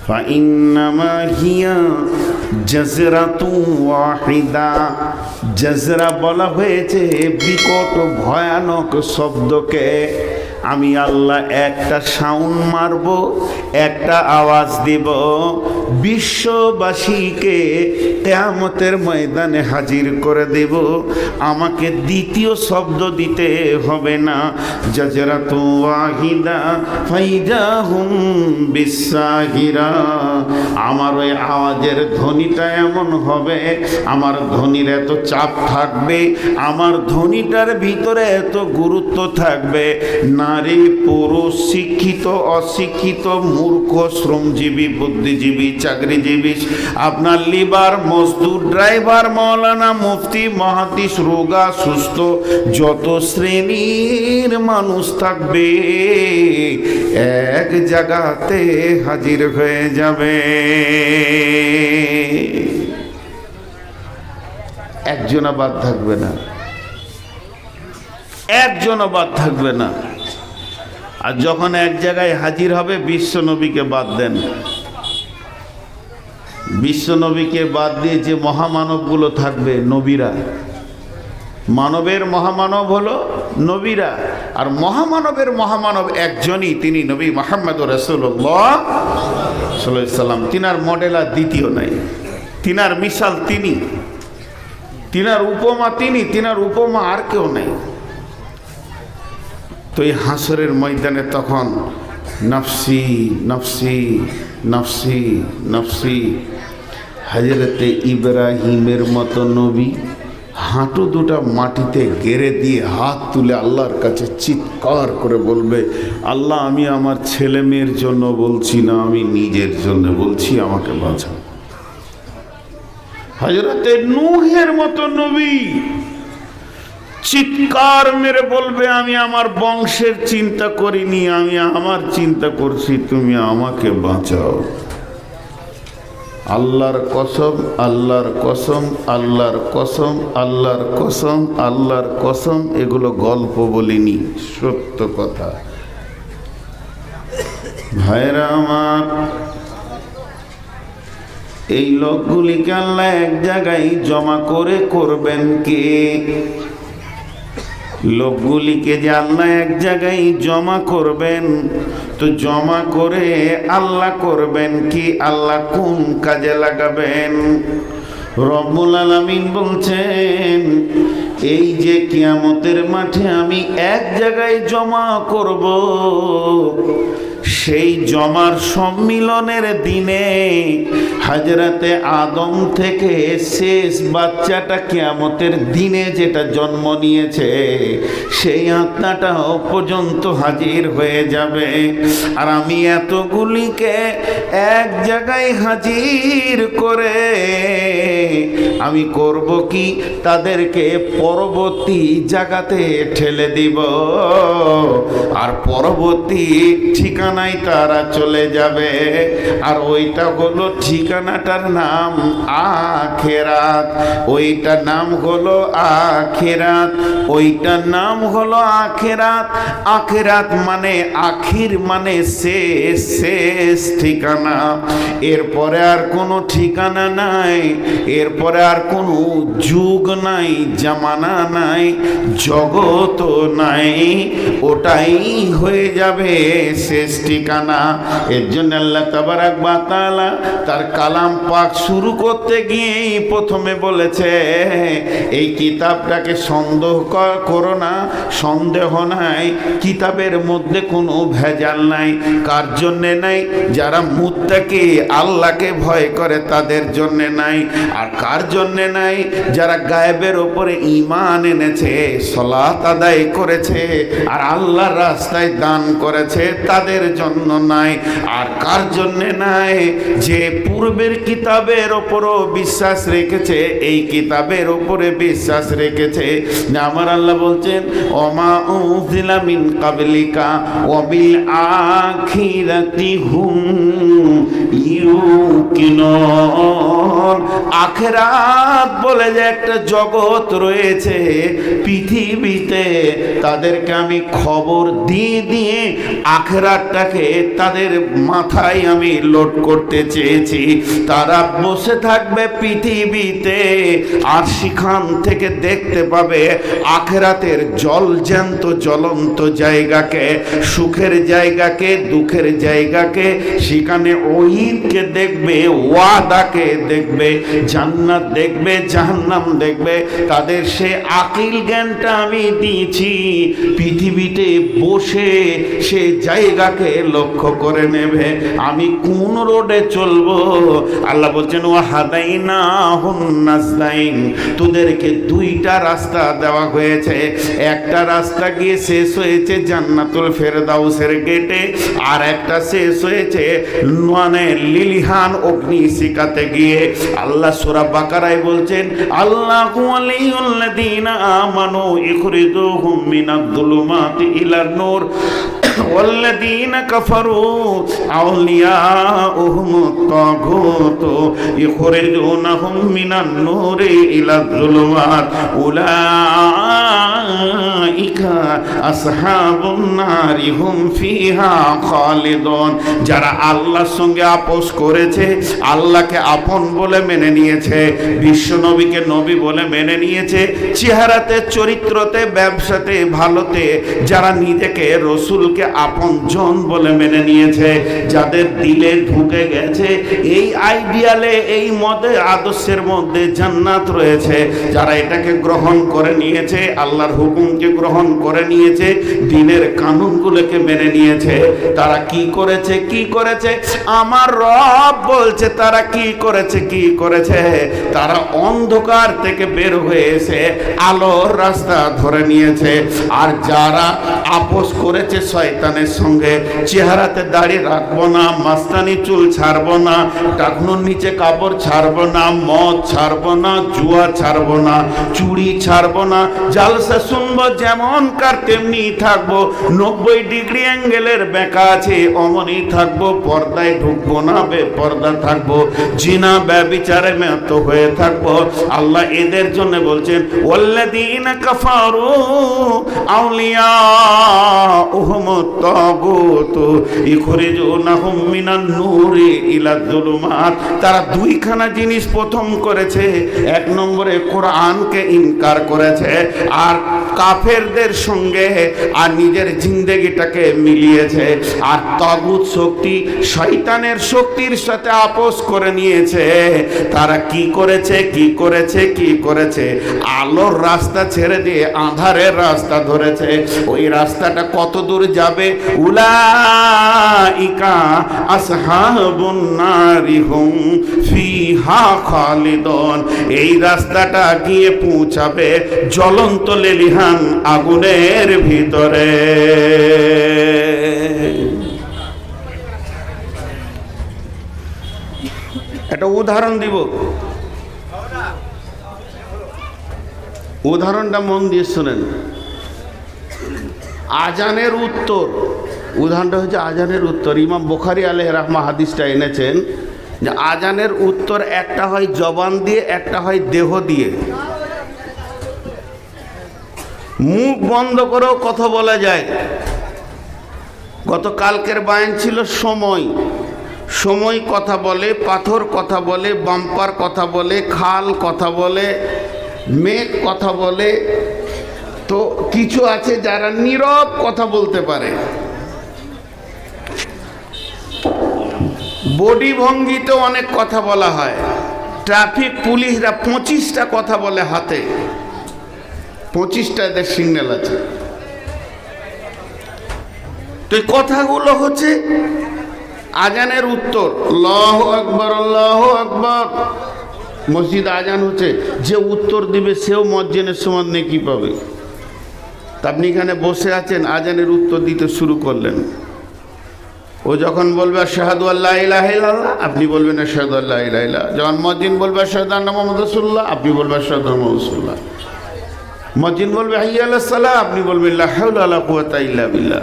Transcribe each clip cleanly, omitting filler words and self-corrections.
ফাইন্নামা হিয়া জাজরাতু ওয়াহিদা। জাজরা বলা হয়েছে বিকট ভয়ানক শব্দকে। আমি আল্লাহ একটা সাউন্ড মারব, একটা আওয়াজ দিব, বিশ্ববাসীকে কিয়ামতের ময়দানে হাজির করে দেব। আমাকে দ্বিতীয় শব্দ দিতে হবে না। জাজরাতু ওয়াহিদা ফাইজাহুম বিসাহিরা। আমার ওই আওয়াজের ধ্বনিটা এমন হবে, আমার ধ্বনির এত চাপ থাকবে, আমার ধ্বনিটার ভিতরে এত গুরুত্ব থাকবে, নারী পুরুষ, শিক্ষিত অশিক্ষিত, মূর্খ, শ্রমজীবী, বুদ্ধিজীবী, চাকরিজীবী, আপনার লিবার, মজদুর, ড্রাইভার, মৌলানা, মুফতি, মহাদিস, রোগা, সুস্থ, যত শ্রেণীর মানুষ থাকবে এক জায়গাতে হাজির হয়ে যাবে। একজন বাদ থাকবে না, একজন বাদ থাকবে না। আর যখন এক জায়গায় হাজির হবে, বিশ্ব নবীকে বাদ দেন। বিশ্ব নবীকে বাদ দিয়ে যে মহামানবগুলো থাকবে, নবীরা। মানবের মহামানব হলো নবীরা, আর মহামানবের মহামানব একজনই, তিনি নবী মুহাম্মদ রাসূলুল্লাহ সাল্লাল্লাহু আলাইহি সাল্লাম। তিনার মডেল আর দ্বিতীয় নাই, তিনার মিসাল তিনি, তিনার উপমা তিনি, তিনার উপমা আর কেউ নাই। তো এই হাসরের ময়দানে তখন নফসি নফসি নফসি নফসি। হযরতে ইব্রাহিমের মতো নবী হাঁটু দুটা মাটিতে গেড়ে দিয়ে হাত তুলে আল্লাহর কাছে চিৎকার করে বলবে, আল্লাহ আমি আমার ছেলে মেয়ের জন্য বলছি না, আমি নিজের জন্য বলছি, আমাকে বাঁচাও। হযরতে নূহের মতো নবী চিৎকার মেরে বলবে, আমি আমার বংশের চিন্তা করিনি, আমি আমার চিন্তা করছি, তুমি আমাকে বাঁচাও। আল্লাহর কসম, আল্লাহর কসম, আল্লাহর কসম, আল্লাহর কসম, আল্লাহর কসম, এগুলো গল্প বলিনি, সত্য কথা। ভাইরা আমার, এই লোকগুলিকে আল্লাহ এক জায়গায় জমা করে করবেন কে? লোকগুলিকে যে আল্লাহ এক জায়গায় জমা করবেন, তো জমা করে আল্লাহ করবেন কি? আল্লাহ কোন কাজে লাগাবেন? রব্বুল আলামিন বলছেন, এই যে কিয়ামতের মাঠে আমি এক জায়গায় জমা করব, সেই জমার সম্মিলনের দিনে হযরতে আদম থেকে শেষ বাচ্চাটা কিয়ামতের দিনে যেটা জন্ম নিয়েছে, সেই আত্মাটাও পর্যন্ত হাজির হয়ে যাবে। আর আমি এতগুলিকে এক জায়গায় হাজির করে আমি করব কি? তাদেরকে পরবর্তী জায়গাতে ঠেলে দিব, আর পরবর্তী ঠিকানায় তারা চলে যাবে। আর ওইটা হলো, ঠিকানাটার নাম আখিরাত। ওইটার নাম হলো আখিরাত, ওইটার নাম হলো আখিরাত। আখিরাত মানে আখির, মানে শেষ, শেষ ঠিকানা। এরপরে আর কোনো ঠিকানা নাই, এরপরে আর কোনো যুগ নাই, জামানা নাই, জগৎ নাই, ওটাই হয়ে যাবে শেষ ঠিকানা। এর জন্য আল্লাহ তাবারাক ওয়া তাআলা তার কালাম পাক শুরু করতে গিয়েই প্রথমে বলেছে, এই কিতাবটাকে সন্দেহ করো না, সন্দেহ নাই, কিতাবের মধ্যে কোনো ভেজাল নাই। কার জন্যে নাই? যারা মুত্তাকি, আল্লাহকে ভয় করে তাদের জন্যে নাই। আর কার জন্যে নাই? যারা গায়েবের ওপরে ঈমান এনেছে, সালাত আদায় করেছে, আর আল্লাহর রাস্তায় দান করেছে, তাদের জন্য নাই। আর কার জন্যে নাই? যে পূর্বের কিতাবের ওপরও বিশ্বাস রেখেছে, এই কিতাবের ওপরে বিশ্বাস রেখেছে। আমার আল্লাহ বলছেন, ওমা উনজিলা মিন ক্বাবলিকা ওয়া বিল আখিরাতি হুম ইউকিনুন। শোন, আখেরাত বলে যে একটা জগৎ রয়েছে পৃথিবীতে, তাদেরকে আমি খবর দিয়ে দিয়ে আখেরাতটাকে তাদের মাথায় আমি লোড করতে চেয়েছি। তারা বসে থাকবে পৃথিবীতে আর সেখান থেকে দেখতে পাবে আখেরাতের জ্যান্ত জ্বলন্ত জায়গাকে, সুখের জায়গাকে, দুঃখের জায়গাকে, সেখানে ওহীদকে দেখবে, ওয়াদাকে দেখবে, জান্নাত দেখবে, জাহান্নাম দেখবে। তাদের সে আকিল জ্ঞানটা আমি দিয়েছি, পৃথিবীতে বসে সে জায়গাকে লক্ষ্য করে নেবে আমি কোন রোডে চলবো। আল্লাহ বলছেন ওয়াহাদাইনাহুন নাজদাইন, তোদেরকে দুইটা রাস্তা দেওয়া হয়েছে। একটা রাস্তা গিয়ে শেষ হয়েছে জান্নাতুল ফেরদাউসের গেটে, আর একটা শেষ হয়েছে মানে লিলিহান অগ্নিশিখাতে গিয়ে। আল্লাহ সূরা বাকারায় বলছেন আল্লাহু ওয়ালিয়ুল্লাযীনা আমানু ইখরিজুহুম মিনাদ-দুলুমাতি ইলান নূর ওয়াল্লাযীনা কাফারু আউলিয়াউহুমুত তাগুত ইখরিজুনাহুম মিনান নূরি ইলাদ-দুলুমাত উলাইকা আসহাবুন নারি হুম ফিহা খালিদুন। যারা আল্লাহর সঙ্গে আপোষ করেছে, আল্লাহকে আপন বলে মেনে নিয়েছে, বিশ্ব নবীকে নবী বলে মেনে নিয়েছে, চেহারাতে, চরিত্রতে, ব্যবসাতে, ভালোতে যারা নিজেকে রসুলকে আপন জন বলে মেনে নিয়েছে, যাদের দিলে ঢুকে গেছে এই আইডিয়ালে, এই মতে আদর্শের মধ্যে জান্নাত রয়েছে, যারা এটাকে গ্রহণ করে নিয়েছে, আল্লাহর হুকুমকে গ্রহণ করে নিয়েছে, দ্বীনের কানুনগুলোকে মেনে নিয়েছে, তারা কি করেছে? কি করেছে? আমার রব বলছে তারা কি করেছে? কি করেছে? তারা অন্ধকার থেকে বের হয়ে এসে আলোর রাস্তা ধরে নিয়েছে। আর যারা আপোষ করেছে শয়তানের সঙ্গে, চেহারাতে দাড়ি রাখবো না, মাস্তানি চুল ছাড়বো না, টাকনুর নিচে কাপড় ছাড়বো না, মদ ছাড়বো না, জুয়া ছাড়বো না, চুড়ি ছাড়বো না, জালসা শুনবো যেমন কার তেমনি থাকবো, 90 ডিগ্রি অ্যাঙ্গেলের বেঁকা আছে অমনি থাকবো, পর্দায় ঢুকবো না, বেপর্দা থাকবো, জিনা ব্যভিচারে মেত হয়ে থাকবো। আল্লাহ এদের জন্য বলছেন ওয়াল্লাযীনা কাফারু আউলিয়াউহুমুত তাগুত ইখরিজুনাহুম মিনান নূরি ইলাদ-দুলুমাত। তারা দুইখানা জিনিস প্রথম করেছে। এক নম্বরে কোরআনকে ইনকার করেছে, আর কাফেরদের সঙ্গে আর নিজের জিন্দেগিটাকে মিলিয়েছে, আর তাগুত শক্তি, শয়তানের শক্তির সাথে আপোষ করে নিয়েছে। তারা কি করেছে? কি করেছে? কি করেছে? আলোর রাস্তা ছেড়ে দিয়ে আঁধারের রাস্তা ধরেছে। ওই রাস্তাটা কত দূর যাবে? উলাইকা আসহাবুন নারি হুম ফিহা খালিদুন। এই রাস্তাটা গিয়ে পৌঁছাবে জ্বলন্ত লেলিহান আগুনের ভিতরে। একটা উদাহরণ দিব, উদাহরণটা মন দিয়ে শোনেন। আজানের উত্তর, উদাহরণটা হচ্ছে আজানের উত্তর। ইমাম বুখারী আলাইহি রাহমাহ হাদিসটা এনেছেন যে আজানের উত্তর একটা হয় জবান দিয়ে, একটা হয় দেহ দিয়ে। মুখ বন্ধ করেও কথা বলা যায়। গতকালকের বায়ান ছিল সময়। সময় কথা বলে, পাথর কথা বলে, বাম্পার কথা বলে, খাল কথা বলে, মেঘ কথা বলে। তো কিছু আছে যারা নীরব কথা বলতে পারে। বডি ভঙ্গিতেও অনেক কথা বলা হয়। ট্রাফিক পুলিশরা 25টা কথা বলে হাতে, 25টা এদের সিগন্যাল আছে। তো এই কথাগুলো হচ্ছে আজানের উত্তর। আল্লাহু আকবার, আল্লাহু আকবার। মসজিদ আজান হচ্ছে, যে উত্তর দিবে সেও মুয়াজ্জিনের সমান নেকি পাবে। তা আপনি এখানে বসে আছেন, আজানের উত্তর দিতে শুরু করলেন। ও যখন বলবে আশহাদু আল্লা ইলাহা ইল্লাল্লাহ, আপনি বলবেন আশহাদু আল্লা ইলাহা ইল্লাল্লাহ। যখন মুয়াজ্জিন বলবে আশহাদু আন্না মুহাম্মাদুর রাসূলুল্লাহ, আপনি বলবেন আশহাদু আন্না মুহাম্মাদুর রাসূলুল্লাহ। মুয়াজ্জিন বলবে হাইয়া আলাস সালাহ, আপনি বলবেন লা হাওলা ওয়ালা কুওয়াতা ইল্লা বিল্লাহ।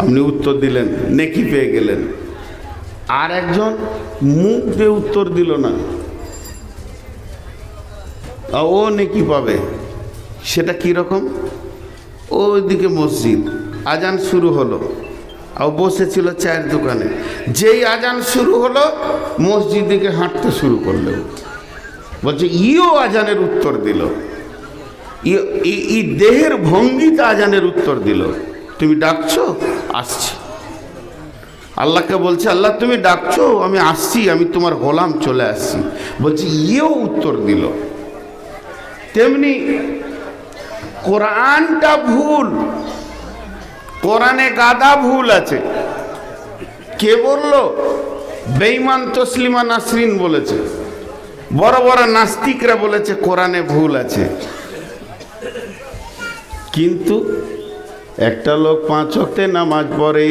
আপনি উত্তর দিলেন, নেকি পেয়ে গেলেন। আর একজন মুখ দিয়ে উত্তর দিল না, ও নেকি পাবে। সেটা কীরকম? ওইদিকে মসজিদ, আজান শুরু হলো, আর বসেছিল চায়ের দোকানে। যেই আজান শুরু হলো মসজিদ দিকে হাঁটতে শুরু করলো, বলছে ইও আজানের উত্তর দিল, ই দেহের ভঙ্গিতে আজানের উত্তর দিল। তুমি ডাকছো? আসছি। আল্লাহকে বলছে, আল্লাহ তুমি ডাকছো, আমি আসছি, আমি তোমার গোলাম, চলে আসছি। বলছে ইও উত্তর দিল। তেমনি কোরআনটা ভুল, কোরআনে গাদা ভুল আছে। কে বলল? বেঈমান তসলিমা নাসরিন বলেছে, বড় বড় নাস্তিকরা বলেছে কোরআনে ভুল আছে। কিন্তু একটা লোক 5 ওয়াক্তে নামাজ পড়ে,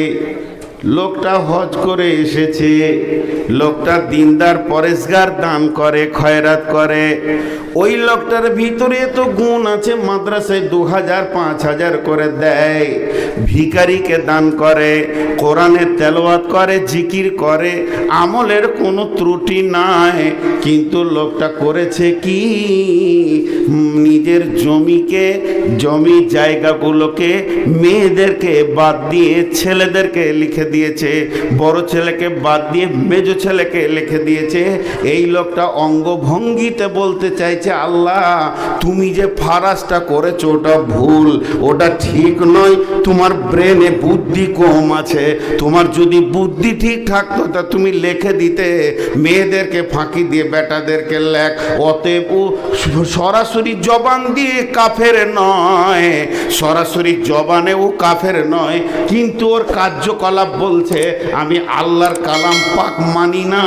লোকটা হজ করে এসেছে, লোকটা দিনদার পরেশগার, দান করে, খয়রাত করে, ওই লোকটার ভিতরে তো গুণ আছে, মাদ্রাসায় 2000 5000 করে দেয়, ভিখারিকে দান করে, কোরআনের তেলাওয়াত করে, জিকির করে, আমলের কোনো ত্রুটি নাই। কিন্তু লোকটা করেছে কি? নিজের জমি জায়গাগুলোকে মেয়েদেরকে বাদ দিয়ে ছেলেদেরকে লিখে দিয়েছে, বড় ছেলেকে বাদ দিয়ে মেজো ছেলেকে লিখে দিয়েছে। এই লোকটা অঙ্গভঙ্গিতে বলতে চাইছে, আল্লাহ তুমি যে ফারাজটা করেছো ওটা ভুল, ওটা ঠিক নয়, তোমার ব্রেনে বুদ্ধি কম আছে, তোমার যদি বুদ্ধি ঠিক থাকতো তা তুমি লিখে দিতে, মেয়েদেরকে ফাঁকি দিয়ে বেটাদেরকে লেখ। অতএব সরাসরি জবান দিয়ে কাফের নয়, সরাসরি জবানে ও কাফের নয়, কিন্তু ওর কার্যকলাপ বলছে আমি আল্লাহর কালাম পাক মানি না,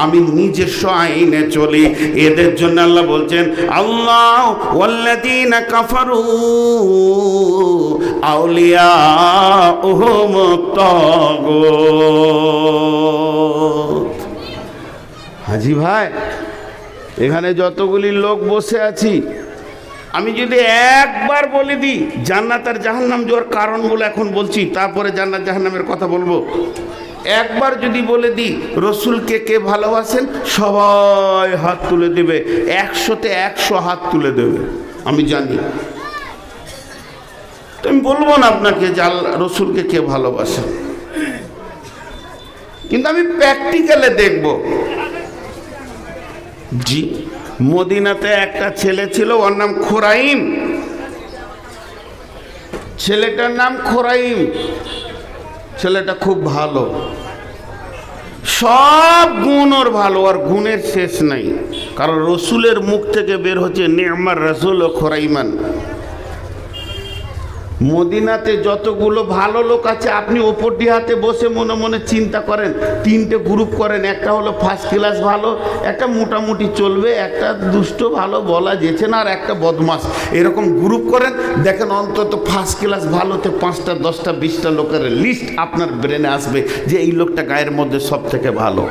আমি নিজস্ব আইনে চলি। এদের জন্য আল্লাহ বলছেন, আল্লাহ ওয়াল্লাযীনা কাফারু আউলিয়াউহুম তাগুত। হাজি ভাই, এখানে যতগুলি লোক বসে আছি, আমি যদি একবার বলে দিই জান্নাত আর জাহান্নাম যাওয়ার কারণগুলো এখন বলছি, তারপরে জান্নাত জাহান্নামের কথা বলবো। একবার যদি বলে দিই রসুলকে কে ভালোবাসেন, সবাই হাত তুলে দেবে, 100তে 100 হাত তুলে দেবে, আমি জানি। তো আমি বলবো না আপনাকে যে আল্লাহ রসুলকে কে ভালোবাসেন, কিন্তু আমি প্র্যাকটিক্যালে দেখব। জি, মদিনাতে একটা ছেলে ছিল, ওর নাম খোরাইম, ছেলেটার নাম খোরাইম। ছেলেটা খুব ভালো, সব গুণ ওর ভালো, আর গুণের শেষ নাই, কারণ রসুলের মুখ থেকে বের হচ্ছে নি'মার রাসূল ও খোরাইমান। মদিনাতে যতগুলো ভালো লোক আছে, আপনি ওপরটি হাতে বসে মনে মনে চিন্তা করেন, 3টে গ্রুপ করেন, একটা হলো ফার্স্ট ক্লাস ভালো, একটা মোটামুটি চলবে, একটা দুষ্ট ভালো বলা যেছে না, আর একটা বদমাস, এরকম গ্রুপ করেন, দেখেন অন্তত ফার্স্ট ক্লাস ভালোতে 5টা 10টা 20টা লোকের লিস্ট আপনার ব্রেনে আসবে যে এই লোকটা গায়ের মধ্যে সব থেকে ভালো।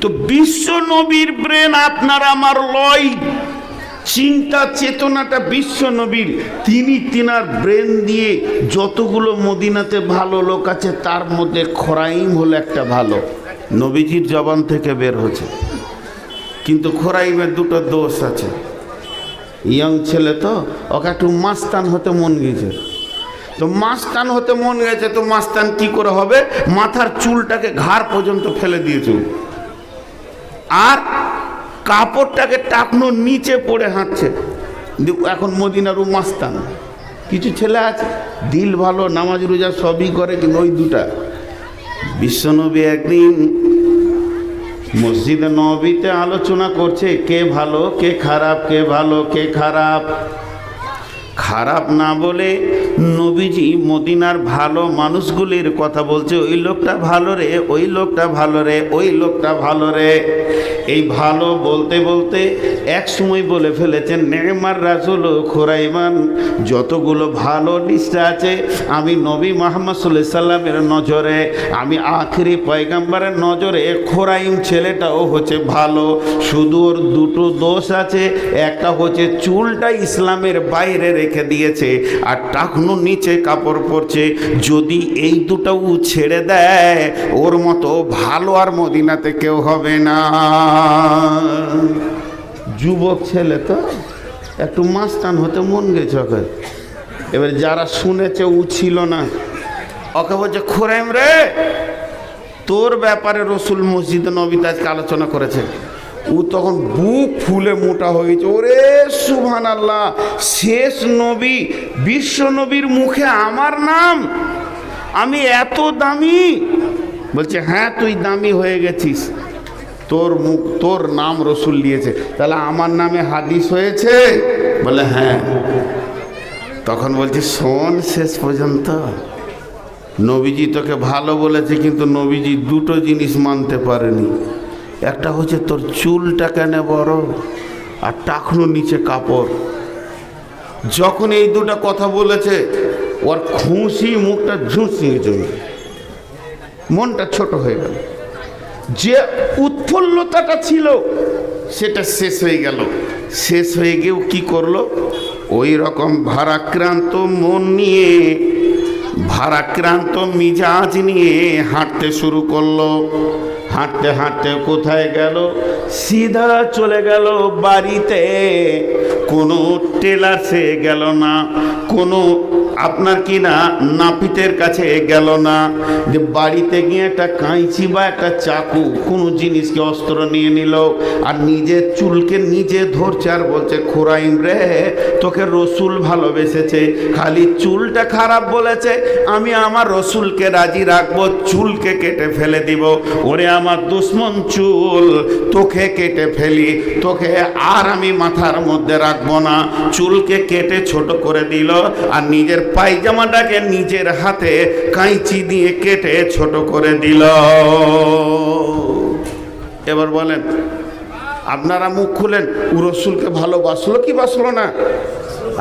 তো বিশ্ব নবীর ব্রেন আপনার আমার লয়, চিন্তা চেতনাটা বিশ্ব নবীর। তিনি তিনার ব্রেন দিয়ে যতগুলো মদিনাতে ভালো লোক আছে তার মধ্যে খোরাইম হলো একটা ভালো, নবীজির জবান থেকে বের হচ্ছে। কিন্তু খোরাইমের 2টো দোষ আছে। ইয়ং ছেলে তো, ওকে একটু মাস্তান হতে মন গেছে, তো মাস্তান হতে মন গেছে, তো মাস্তান কি করে হবে? মাথার চুলটাকে ঘাড় পর্যন্ত ফেলে দিয়েছে, আর কাপড়টাকে টাকনোর নিচে পড়ে হাঁটছে। এখন মদিনার মাস্তান। কিছু ছেলে আছে দিল ভালো, নামাজ রোজা সবই করে, কিন্তু ওই 2টা। বিশ্বনবী একদিন মসজিদে নববীতে আলোচনা করছে, কে ভালো কে খারাপ, কে ভালো কে খারাপ। খারাপ না বলে নবীজি মদিনার ভালো মানুষগুলির কথা বলছে, ওই লোকটা ভালো রে, ওই লোকটা ভালো রে, ওই লোকটা ভালো রে। এই ভালো বলতে বলতে এক সময় বলে ফেলেছেন, নি'মার রাসূল খোরাইমান। যতগুলো ভালো লিস্ট আছে, আমি নবী মুহাম্মদ সাল্লাল্লাহু আলাইহি সাল্লামের নজরে, আমি আখেরি পয়গম্বরের নজরে খোরাইম ছেলেটাও হচ্ছে ভালো। শুধু ওর 2টো দোষ আছে, একটা হচ্ছে চুলটা ইসলামের বাইরে রেখে দিয়েছে, আর টাকনো টাকনুর নিচে কাপড় পরছে। যদি এই দুটো ছেড়ে দেয় ওর মতো ভালো আর মদিনাতে কেউ হবে না। যুবক ছেলে তো একটু মাস্তান হতে মন গেছে ওকে। এবার যারা শুনেছে ও ছিল না, ওকে বলছে খোরাইম রে, তোর ব্যাপারে রসুল মসজিদে নবীতে আজকে আলোচনা করেছে। ও তখন বুক ফুলে মোটা হয়ে গেছে। ওরে সুবহানাল্লাহ, শেষ নবী বিশ্ব নবীর মুখে আমার নাম, আমি এত দামি? বলছে হ্যাঁ তুই দামি হয়ে গেছিস, তোর নাম রসুল দিয়েছে, তাহলে আমার নামে হাদিস হয়েছে? বলে হ্যাঁ। তখন বলছে শোন শেষ পর্যন্ত, নবীজি তোকে ভালো বলেছে, কিন্তু নবীজি দুটো জিনিস মানতে পারেনি। একটা হচ্ছে তোর চুলটা কেন বড়, আর টাকনুর নিচে কাপড়। যখন এই দুটো কথা বলেছে ওর খুশি মুখটা ঝুঁসিয়ে জমে, মনটা ছোট হয়ে গেল। যে উৎফুল্লতাটা ছিল সেটা শেষ হয়ে গেল। শেষ হয়ে গিয়েও কি করলো, ওই রকম ভারাক্রান্ত মন নিয়ে, ভারাক্রান্ত মিজাজ নিয়ে হাঁটতে শুরু করলো। হাঁটতে হাঁটতে কোথায় গেল, সিধা চলে গেল বাড়িতে। কোনো টেলার্সে গেল না, কোনো আপনার কি না নাপিতের কাছে গেল না, যে বাড়িতে গিয়ে একটা কাঁচি বা একটা চাকু কোনো জিনিসকে অস্ত্র নিয়ে নিল, আর নিজের চুলকে নিজে ধরছে আর বলছে খোরাইম রে, তোকে রসুল ভালোবেসেছে, খালি চুলটা খারাপ বলেছে, আমি আমার রসুলকে রাজি রাখবো, চুলকে কেটে ফেলে দিব। ওরে আমার দুশ্মন চুল, তোকে কেটে ফেলি, তোকে আর আমি মাথার মধ্যে রাখবো না। চুলকে কেটে ছোট করে দিল, আর নিজের পায়জামাটাকে নিজের হাতে কাঁচি দিয়ে কেটে ছোট করে দিল। এবার বলেন আপনারা মুখ খুলেন, ও রসুলকে ভালোবাসলো কি বাসলো না?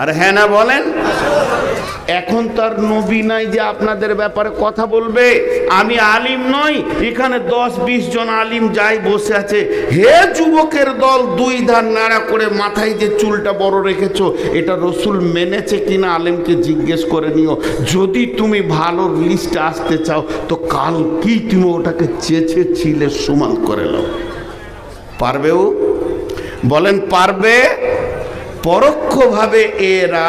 আর হ্যাঁ না বলেন। এখন তার নবী নাই যে আপনাদের ব্যাপারে কথা বলবে। আমি আলিম নই, এখানে 10-20 জন আলিম যাই বসে আছে। হে যুবকের দল, দুই ধার নাড়া করে মাথায় যে চুলটা বড় রেখেছো, এটা রসুল মেনেছে কিনা আলিমকে জিজ্ঞেস করে নিও। যদি তুমি ভালো লিস্টে আসতে চাও তো কাল কি তুমি ওটাকে চেঁচে ছিলে সমান করে নাও। পারবে ও? বলেন পারবে? পরোক্ষভাবে এরা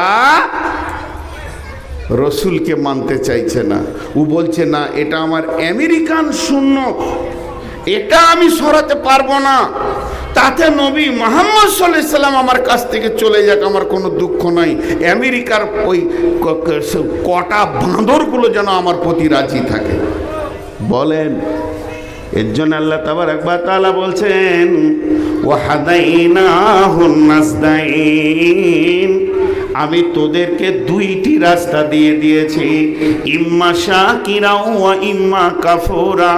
রসুলকে মানতে চাইছে না। ও বলছে না, এটা আমার আমেরিকান সুন্নত, এটা আমি সরাতে পারবো না। তাতে নবী মুহাম্মদ সাল্লাল্লাহু আলাইহি সাল্লাম আমার কাছ থেকে চলে যাক, আমার কোনো দুঃখ নাই। আমেরিকার ওই কটা বাঁদরগুলো যেন আমার প্রতি রাজি থাকে। বলেন এর জন্য আল্লাহ তাবারাক ওয়া তাআলা বলছেন ওয়া হাদাইনাহুন নাসদাইন, আমি তোদেরকে দুইটি রাস্তা দিয়ে দিয়েছি, ইম্মা শাকিরা ওয়া ইম্মা কাফুরা।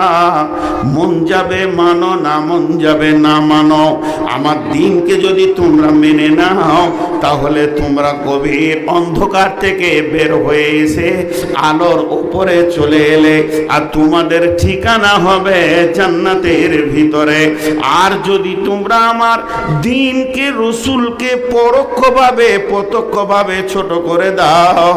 মন যাবে মানো, না মন যাবে না মানো। আমার দিনকে যদি তোমরা মেনে নাও তাহলে তোমরা গভীর অন্ধকার থেকে বের হয়ে এসে আলোর উপরে চলে এলে, আর তোমাদের ঠিকানা হবে জান্নাতের ভিতরে। আর যদি তোমরা আমার দিনকে, রসুলকে পরোক্ষভাবে প্রত্যক্ষভাবে ছোট করে দাও,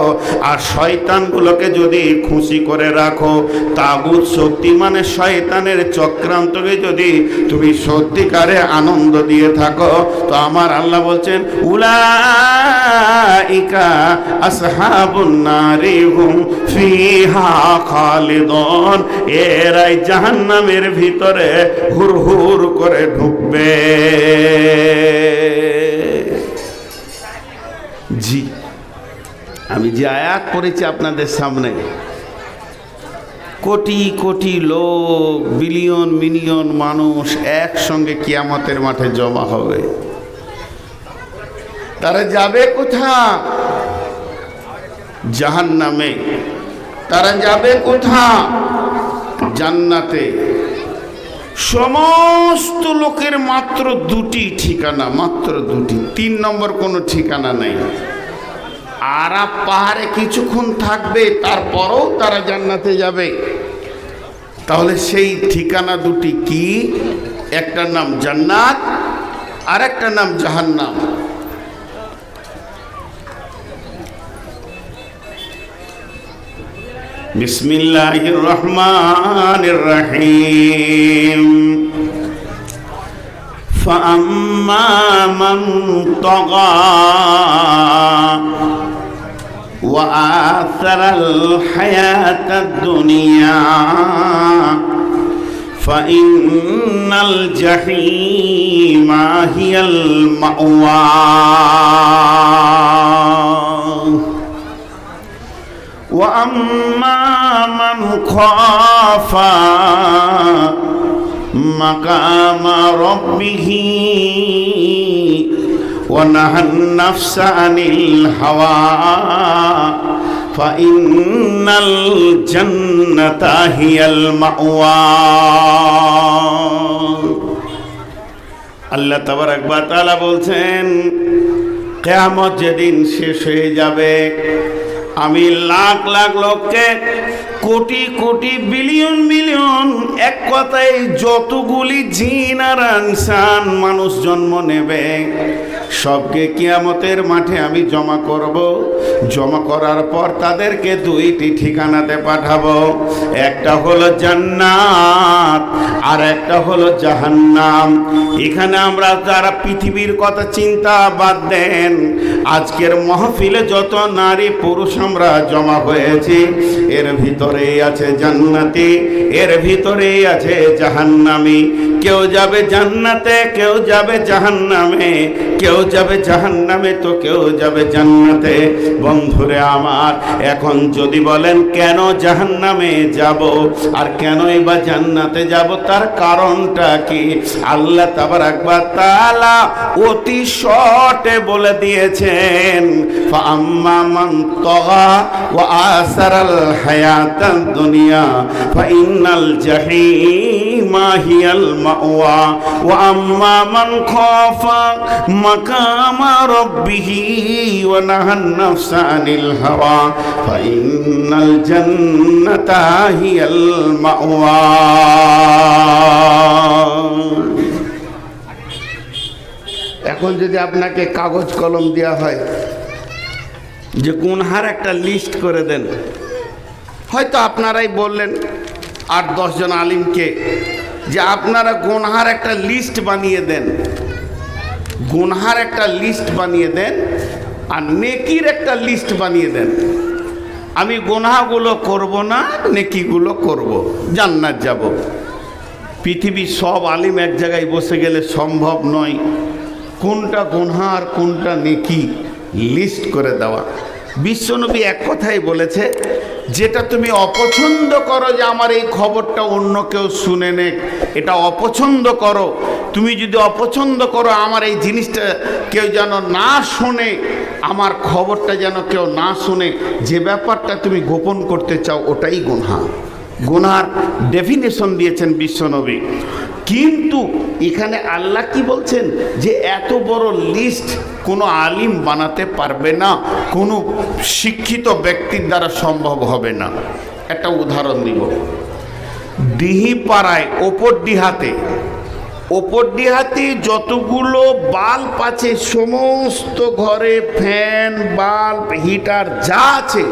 আর শয়তানগুলোকে যদি খুশি করে রাখো, তাগুত শক্তি মানে শয়তানের চক্রান্তকে যদি তুমি সত্যিকারে আনন্দ দিয়ে থাকো, তো আমার আল্লাহ বলছেন উলাইকা আসহাবুন নারি হুম ফিহা খালিদুন, এরাই জাহান্নামের ভিতরে হুর হুর করে ঢুকবে। জি, আমি যে আয়াত পড়েছি আপনাদের সামনে, কোটি কোটি লোক, বিলিয়ন মিলিয়ন মানুষ একসঙ্গে কিয়ামতের মাঠে জমা হবে। তারা যাবে কোথা? জাহান্নামে। তারা যাবে কোথা? জান্নাতে। সমস্ত লোকের মাত্র দুটি ঠিকানা, মাত্র দুটি, 3 নম্বর কোনো ঠিকানা নেই। আরাফ পাহাড়ে কিছুক্ষণ থাকবে, তারপরও তারা জান্নাতে যাবে। তাহলে সেই ঠিকানা দুটি কি? একটার নাম জান্নাত আর একটার নাম জাহান্নাম। বিসমিল্লাহির রহমানির রহিম। ফাআম্মা মান তাগা ওয়া আসারাল হায়াতাদ দুনিয়া ফাইন্নাল জাহিমা হিয়াল মাওয়া। وأما من خاف مقام ربه ونهى النفس عن الهوى فإن الجنة هي المأوى। আল্লাহ তাবারাক ওয়া তাআলা বলছেন, কিয়ামত যেদিন শেষ হয়ে যাবে, আমি লাখ লাখ লোককে, কোটি কোটি বিলিয়ন বিলিয়ন, এক কথায় যতগুলি জিন আর ইনসান মানুষ জন্ম নেবে, সবকে কিয়ামতের মাঠে আমি জমা করব। জমা করার পর তাদেরকে দুইটি ঠিকানাতে পাঠাবো। একটা হলো জান্নাত আর একটা হলো জাহান্নাম। এখানে আমরা যারা পৃথিবীর কথা চিন্তা বাদ দেন, আজকের মাহফিলে যত নারী পুরুষ আমরা জমা হয়েছি, এর ভিতরেই আছে জান্নাতি, এর ভিতরেই আছে জাহান্নামী। কেউ যাবে জান্নাতে, কেউ যাবে জাহান্নামে, কেউ যাবে জাহান্নামে তো কেউ যাবে জান্নাতে। বন্ধুরে আমার, এখন যদি বলেন কেন জাহান্নামে যাব আর কেনই বা জান্নাতে যাব, তার কারণটা কি? আল্লাহ তাবারাক ওয়া তাআলা অতি শর্টে বলে দিয়েছেন, ফাআম্মা মান তাগা ওয়া আসারাল হায়াতাদ দুনিয়া ফাইন্নাল জাহিমা হিয়াল মাওয়া ওয়া আম্মা মান খাফা মাকামা রাব্বিহি ওয়া নাহান নাফসা আনিল হাওয়া ফাইন্নাল জান্নাতা হিয়াল মাওয়া। এখন যদি আপনাকে কাগজ কলম দেওয়া হয় যে গুনহার একটা লিস্ট করে দেন, হয়তো আপনারাই বললেন ৮-১০ জন আলিমকে যে আপনারা গুনহার একটা লিস্ট বানিয়ে দেন, গুনহার একটা লিস্ট বানিয়ে দেন আর নেকির একটা লিস্ট বানিয়ে দেন। আমি গুনহাগুলো করব না, নেকিগুলো করব, জান্নাত যাব। পৃথিবীর সব আলিম এক জায়গায় বসে গেলে সম্ভব নয় কোনটা গুনহা আর কোনটা নেকি লিস্ট করে দেওয়া। বিশ্বনবী এক কথাই বলেছে, যেটা তুমি অপছন্দ করো যে আমার এই খবরটা অন্য কেউ শুনে নেক, এটা অপছন্দ করো। তুমি যদি অপছন্দ করো আমার এই জিনিসটা কেউ যেন না শোনে, আমার খবরটা যেন কেউ না শুনে, যে ব্যাপারটা তুমি গোপন করতে চাও, ওটাই গুনহা। গুনহার ডেফিনেশন দিয়েছেন বিশ্বনবী। কিন্তু এখানে আল্লাহ কি বলছেন যে এত বড় লিস্ট কোনো আলিম বানাতে পারবে না, কোনো শিক্ষিত ব্যক্তির দ্বারা সম্ভব হবে না। একটা উদাহরণ দিব। ডিহি পাড়ায় ওপর ডিহাতে যতগুলো বাল্ব আছে, সমস্ত ঘরে ফ্যান, বাল্ব, হিটার যা আছে,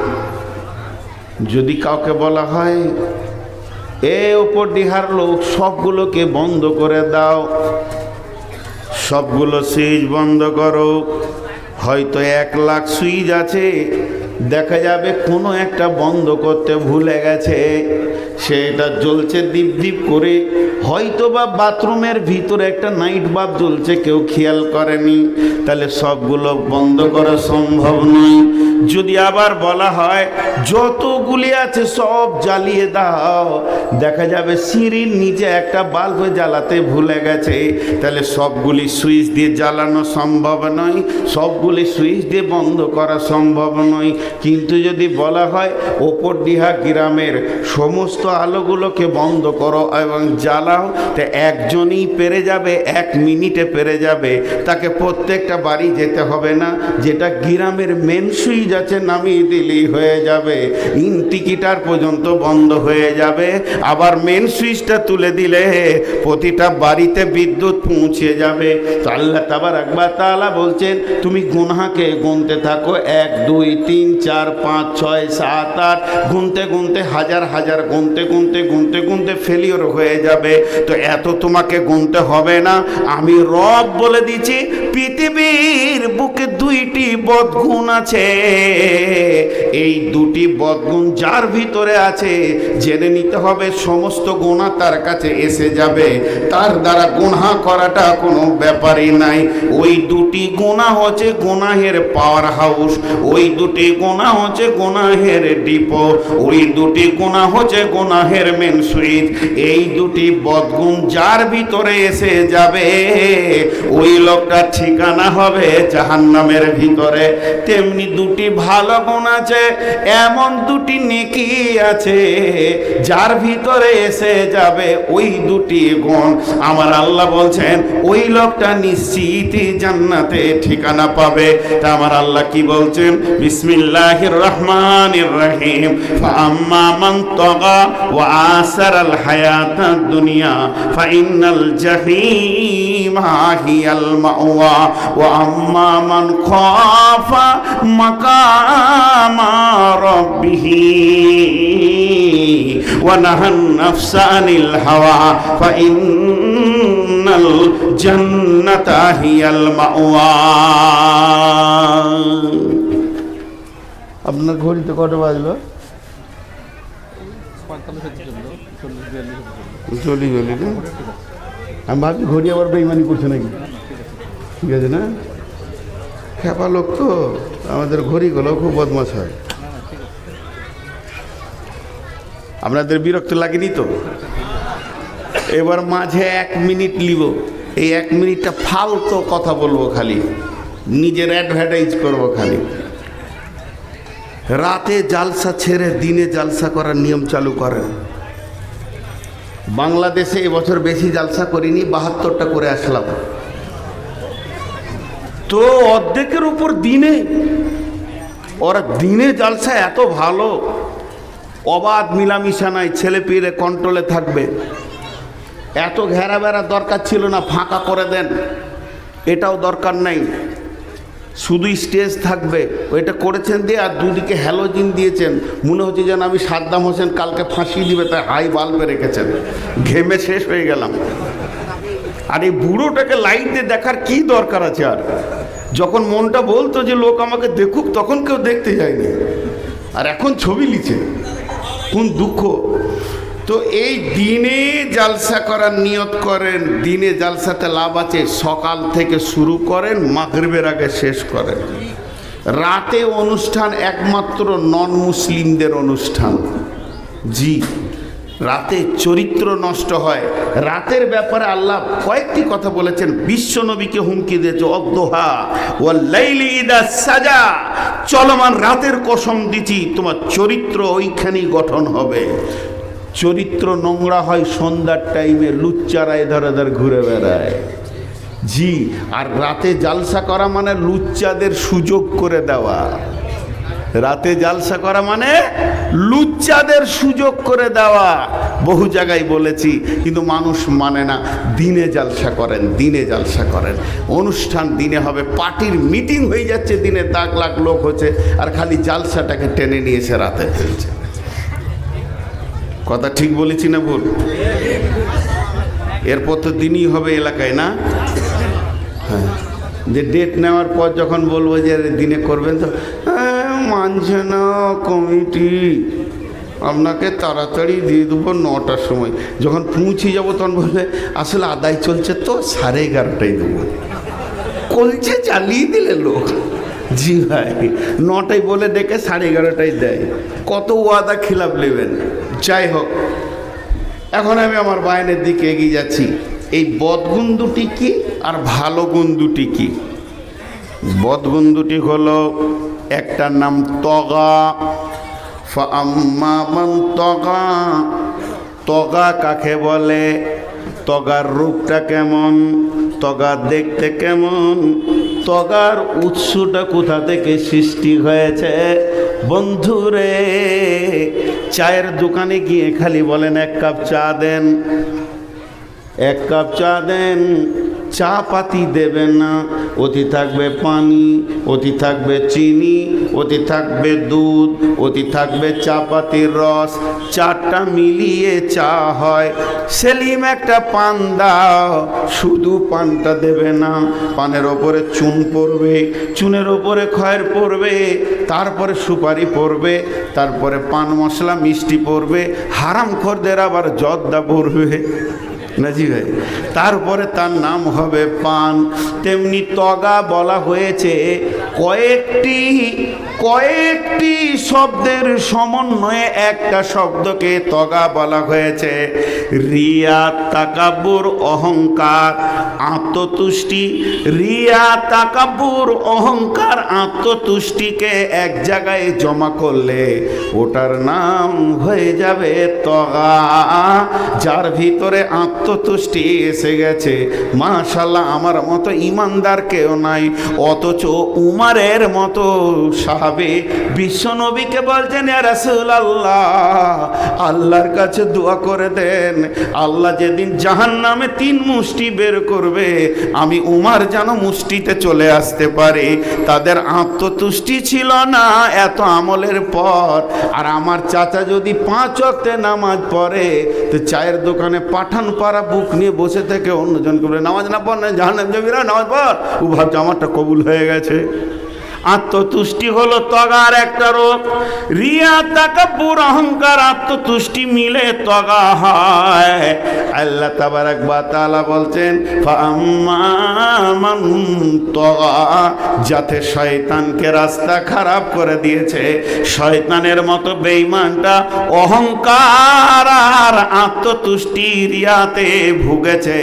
যদি কাউকে বলা হয় এ ওপর ডিহার লোক সবগুলোকে বন্ধ করে দাও, সবগুলো সুইচ বন্ধ করো, হয়তো 1 লাখ সুইচ আছে, দেখা যাবে কোনো একটা বন্ধ করতে ভুলে গেছে, সেটা জ্বলছে দীপ দীপ করে, হয়তো বা বাথরুমের ভিতরে একটা নাইট বাল্ব জ্বলছে, কেউ খেয়াল করেনি, তাহলে সবগুলো বন্ধ করা সম্ভব নয়। যদি আবার বলা হয় যতগুলি আছে সব জ্বালিয়ে দাও, দেখা যাবে সিঁড়ির নিচে একটা বাল্ব জ্বালাতে ভুলে গেছে, তাহলে সবগুলি সুইচ দিয়ে জ্বালানো সম্ভব নয়, সবগুলি সুইচ দিয়ে বন্ধ করা সম্ভব নয়। কিন্তু যদি বলা হয় ওপর ডিহা গ্রামের সমস্ত আলোগুলোকে বন্ধ করো এবং জ্বালাও, তো একজনই পেরে যাবে, 1 মিনিটে পেরে যাবে। তাকে প্রত্যেকটা বাড়ি যেতে হবে না, যেটা গ্রামের মেন সুইচ সুইচ আছে নামিয়ে দিলেই হয়ে যাবে, ইন্ডিকেটর পর্যন্ত বন্ধ হয়ে যাবে, আবার মেন সুইচটা তুলে দিলে প্রতিটা বাড়িতে বিদ্যুৎ পৌঁছে যাবে। তো আল্লাহ তাবারক ওয়া তাআলা বলছেন তুমি গুনাহকে গুনতে থাকো, 1 2 3 4 5 6 7 8 গুনতে গুনতে হাজার হাজার গুনতে গুনতে গুনতে গুনতে ফেলিওর হয়ে যাবে। তো এত তোমাকে গুনতে হবে না, আমি রব বলে দিচ্ছি পৃথিবীর বুকে 2টি বদগুণ আছে। এই 2টি বদগুণ যার ভিতরে আছে জেনে নিতে হবে সমস্ত গুনাহ তার কাছে এসে যাবে, তার দ্বারা গুনাহ করাটা কোনো ব্যাপারই নাই। ওই 2টি গুনাহ হচ্ছে গুনাহের পাওয়ার হাউস, ওই 2টি গুনাহ হচ্ছে গুনাহের ডিপো, ওই 2টি গুনাহ হচ্ছে গুনাহের মেন সুইচ। এই 2টি বদগুণ যার ভিতরে এসে যাবে ওই লোকটা ঠিকানা হবে জাহান্নামের ভিতরে। তেমনি 2টি ভালো গুণ আছে, এমন 2টি নেকি আছে যার ভিতরে এসে যাবে ওই 2টি গুণ, আমার আল্লাহ বলছেন ওই লোকটা নিশ্চিত জান্নাতে ঠিকানা পাবে। তা আমার আল্লাহ কি বলছেন? বিসমিল্লাহির রহমানির রহিম, ফাআম্মা মান তাগা ওয়া আসারাল হায়াতাদ দুনিয়া ফাইন্নাল জাহিমা হিয়াল মাওয়া ওয়া আম্মা মান খাফা মাকামা রাব্বিহি ওয়া নাহান নাফসা আনিল হাওয়া ফাইন্নাল জান্নাতা হিয়াল মাওয়া। আপনার ঘড়িতে কটা বাজলো? চলি চলি না, আমি ভাবছি ঘড়ি আবার বেইমানি করছে নাকি। ঠিক আছে না, খেপা লোক তো আমাদের ঘড়িগুলো খুব বদমাশ হয়। আপনাদের বিরক্ত লাগেনি তো? এবার মাঝে 1 মিনিট নিব, এই 1 মিনিটটা ফালতু কথা বলবো, খালি নিজের অ্যাডভার্টাইজ করবো খালি। রাতে জালসা ছেড়ে দিনে জালসা করার নিয়ম চালু করেন। বাংলাদেশে এবছর বেশি জালসা করিনি, 72টা করে আসলাম। তো অর্ধেকের উপর দিনে, ওরা দিনে জালসা এত ভালো, অবাধ মিলামিশা নাই, ছেলে পেলে কন্ট্রোলে থাকবে। এত ঘেরা বেড়া দরকার ছিল না, ফাঁকা করে দেন, এটাও দরকার নাই, শুধু স্টেজ থাকবে ওইটা করেছেন দিয়ে, আর দুদিকে হ্যালোজিন দিয়েছেন, মনে হচ্ছে যেন আমি সাদ্দাম হোসেন কালকে ফাঁসি দিবে তাই হাই বাল্বে রেখেছেন, ঘেমে শেষ হয়ে গেলাম। আর এই বুড়োটাকে লাইট দিয়ে দেখার কি দরকার আছে? আর যখন মনটা বলতো যে লোক আমাকে দেখুক তখন কেউ দেখতে যায়নি, আর এখন ছবি লিখে, কোন দুঃখ। তো এই দিনে জালসা করার নিয়ত করেন, দিনে জালসাতে লাভ আছে, সকাল থেকে শুরু করেন মাগরিবের আগে শেষ করেন। রাতে অনুষ্ঠান একমাত্র নন মুসলিমদের অনুষ্ঠান। জি, রাতে চরিত্র নষ্ট হয়। রাতের ব্যাপারে আল্লাহ কয়েকটি কথা বলেছেন, বিশ্ব নবীকে হুমকি দিয়েছে, অদ্দোহা ওয়াল লাইলি ইদা সাজা, চলমান রাতের কসম দিচ্ছি তোমার চরিত্র ওইখানেই গঠন হবে। চরিত্র নোংরা হয় সন্ধ্যার টাইমে, লুচ্চারা এধার এধার ঘুরে বেড়ায়। জি, আর রাতে জালসা করা মানে লুচ্চাদের সুযোগ করে দেওয়া। রাতে জালসা করা মানে লুচ্চাদের সুযোগ করে দেওয়া। বহু জায়গায় বলেছি, কিন্তু মানুষ মানে না। দিনে জালসা করেন, দিনে জালসা করেন, অনুষ্ঠান দিনে হবে। পার্টির মিটিং হয়ে যাচ্ছে দিনে, 1 লাখ লোক হচ্ছে, আর খালি জালসাটাকে টেনে নিয়েছে রাতে ফেলছে। কথা ঠিক বলেছি না ভুল? এরপর তো দিনই হবে এলাকায়, না? হ্যাঁ, যে ডেট নেওয়ার পর যখন বলবো যে দিনে করবেন, তো মানছে না কমিটি, আপনাকে তাড়াতাড়ি দিয়ে দেবো 9টার সময়। যখন পৌঁছে যাবো তখন বলবে আসলে আদায় চলছে তো 11:30টায় দেবো। কলছে চালিয়ে দিলে লোক। জি ভাই, 9টায় বলে ডেকে 11:30টায় দেয়। কত ওয়াদা খিলাফ নেবেন? যাই হোক, এখন আমি আমার বায়নের দিকে এগিয়ে যাচ্ছি। এই বদগুণ দুটি কি আর ভালো গুণ দুটি কি? বদগুণ দুটি হলো, একটার নাম তগা। ফাআম্মা মান তগা, তগা কাকে বলে? তগার রূপটা কেমন, তগা দেখতে কেমন, তগার উৎসটা কোথা থেকে সৃষ্টি হয়েছে? বন্ধুরে, চায়ের দোকানে গিয়ে খালি বলেন এক কাপ চা দেন, এক কাপ চা দেন, চা পাতি দেবেন না, অতি থাকবে পানি, অতি থাকবে চিনি, অতি থাকবে দুধ, অতি থাকবে চা পাতির রস, চারটা মিলিয়ে চা হয়। সেলিম একটা পান দাও, শুধু পানটা দেবে না, পানের ওপরে চুন পড়বে, চুনের ওপরে খয়ের পড়বে, তারপরে সুপারি পড়বে, তারপরে পান মশলা মিষ্টি পড়বে, হারামখোরদের আবার জর্দা পড়বে নাজি ভাই, তারপরে তার নাম হবে পান। তেমনি তগা বলা হয়েছে কয়েকটি শব্দের সমন্বয়ে একটা শব্দকে তগা বলা হয়েছে। রিয়া, তাকাব্বুর, অহংকার, আত্মতুষ্টি। রিয়া, তাকাব্বুর, অহংকার, আত্মতুষ্টিকে এক জায়গায় জমা করলে ওটার নাম হয়ে যাবে তগা। যার ভিতরে আত্মতুষ্টি এসে গেছে, মাশাআল্লাহ আমার মতো ইমানদার কেউ নাই, অথচ উমারের মতো সাহাবী বিশ্বনবীকে বলছেন ইয়া রাসূলুল্লাহ, আল্লাহর কাছে দোয়া করে দেন, আল্লাহ যেদিন জাহান্নামে 3 মুষ্টি বের করবে, আমি উমার যেন মুষ্টিতে চলে আসতে পারি। তাদের আত্মতুষ্টি ছিল না এত আমলের পর। আর আমার চাচা যদি 5 ওয়াক্তে নামাজ পড়ে, তো চায়ের দোকানে পাঠান পাড়া বুক নিয়ে বসে থেকে অন্যজনকে বলে নামাজ না পড় না জাহান্নামে যাবি না, নামাজ পড়। ও ভাবছে আমারটা কবুল হয়ে গেছে। আত্মতুষ্টি হলো তগার একটা রোগ। রিয়া, তাকাব্বুর, অহংকার, আত্মতুষ্টি মিলে তগা হয়। আল্লাহ তাবারাক ওয়া তাআলা বলছেন ফাআম্মা মান তগা, যাতে শয়তানকে রাস্তা খারাপ করে দিয়েছে, শয়তানের মতো বেঈমানটা অহংকার আর আত্মতুষ্টি রিয়াতে ভুগেছে,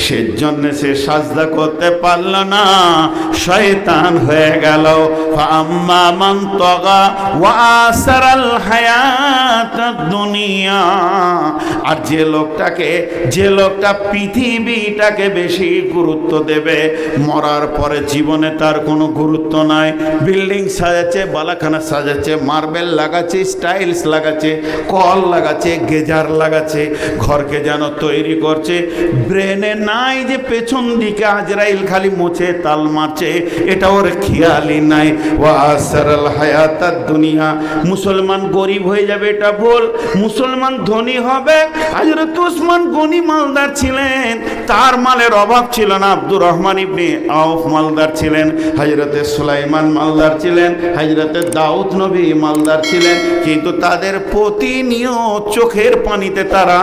সেজন্য সে সাজদা করতে পারল না, শয়তান হয়ে গেল। ফাআম্মা মান তগা ওয়া আসারাল হায়াতাদ দুনিয়া, আর যে লোকটা পৃথিবীটাকে বেশি গুরুত্ব দেবে, মরার পরে জীবনে তার কোনো গুরুত্ব নাই। বিল্ডিং সাজাচ্ছে, বালাখানা সাজাচ্ছে, মার্বেল লাগাচ্ছে, স্টাইলস লাগাচ্ছে, কল লাগাচ্ছে, গেজার লাগাচ্ছে, ঘরকে যেন তৈরি করছে। ব্রেনে নাই যে পেছন দিকে আজরাইল খালি মোছে তাল মারছে, এটা ওর খেয়ালই নাই। ওয়া আসারাল হায়াতাদ দুনিয়া, মুসলমান গরিব হয়ে যাবে এটা ভুল, মুসলমান ধনী হবে। হযরত উসমান গনি মালদার ছিলেন, তার মালের অভাব ছিল না। আব্দুর রহমান ইবনে আউফ মালদার ছিলেন, হযরতে সুলাইমান মালদার ছিলেন, হযরতে দাউদ নবী মালদার ছিলেন, কিন্তু তাদের প্রতিনিয়ত চোখের পানিতে তারা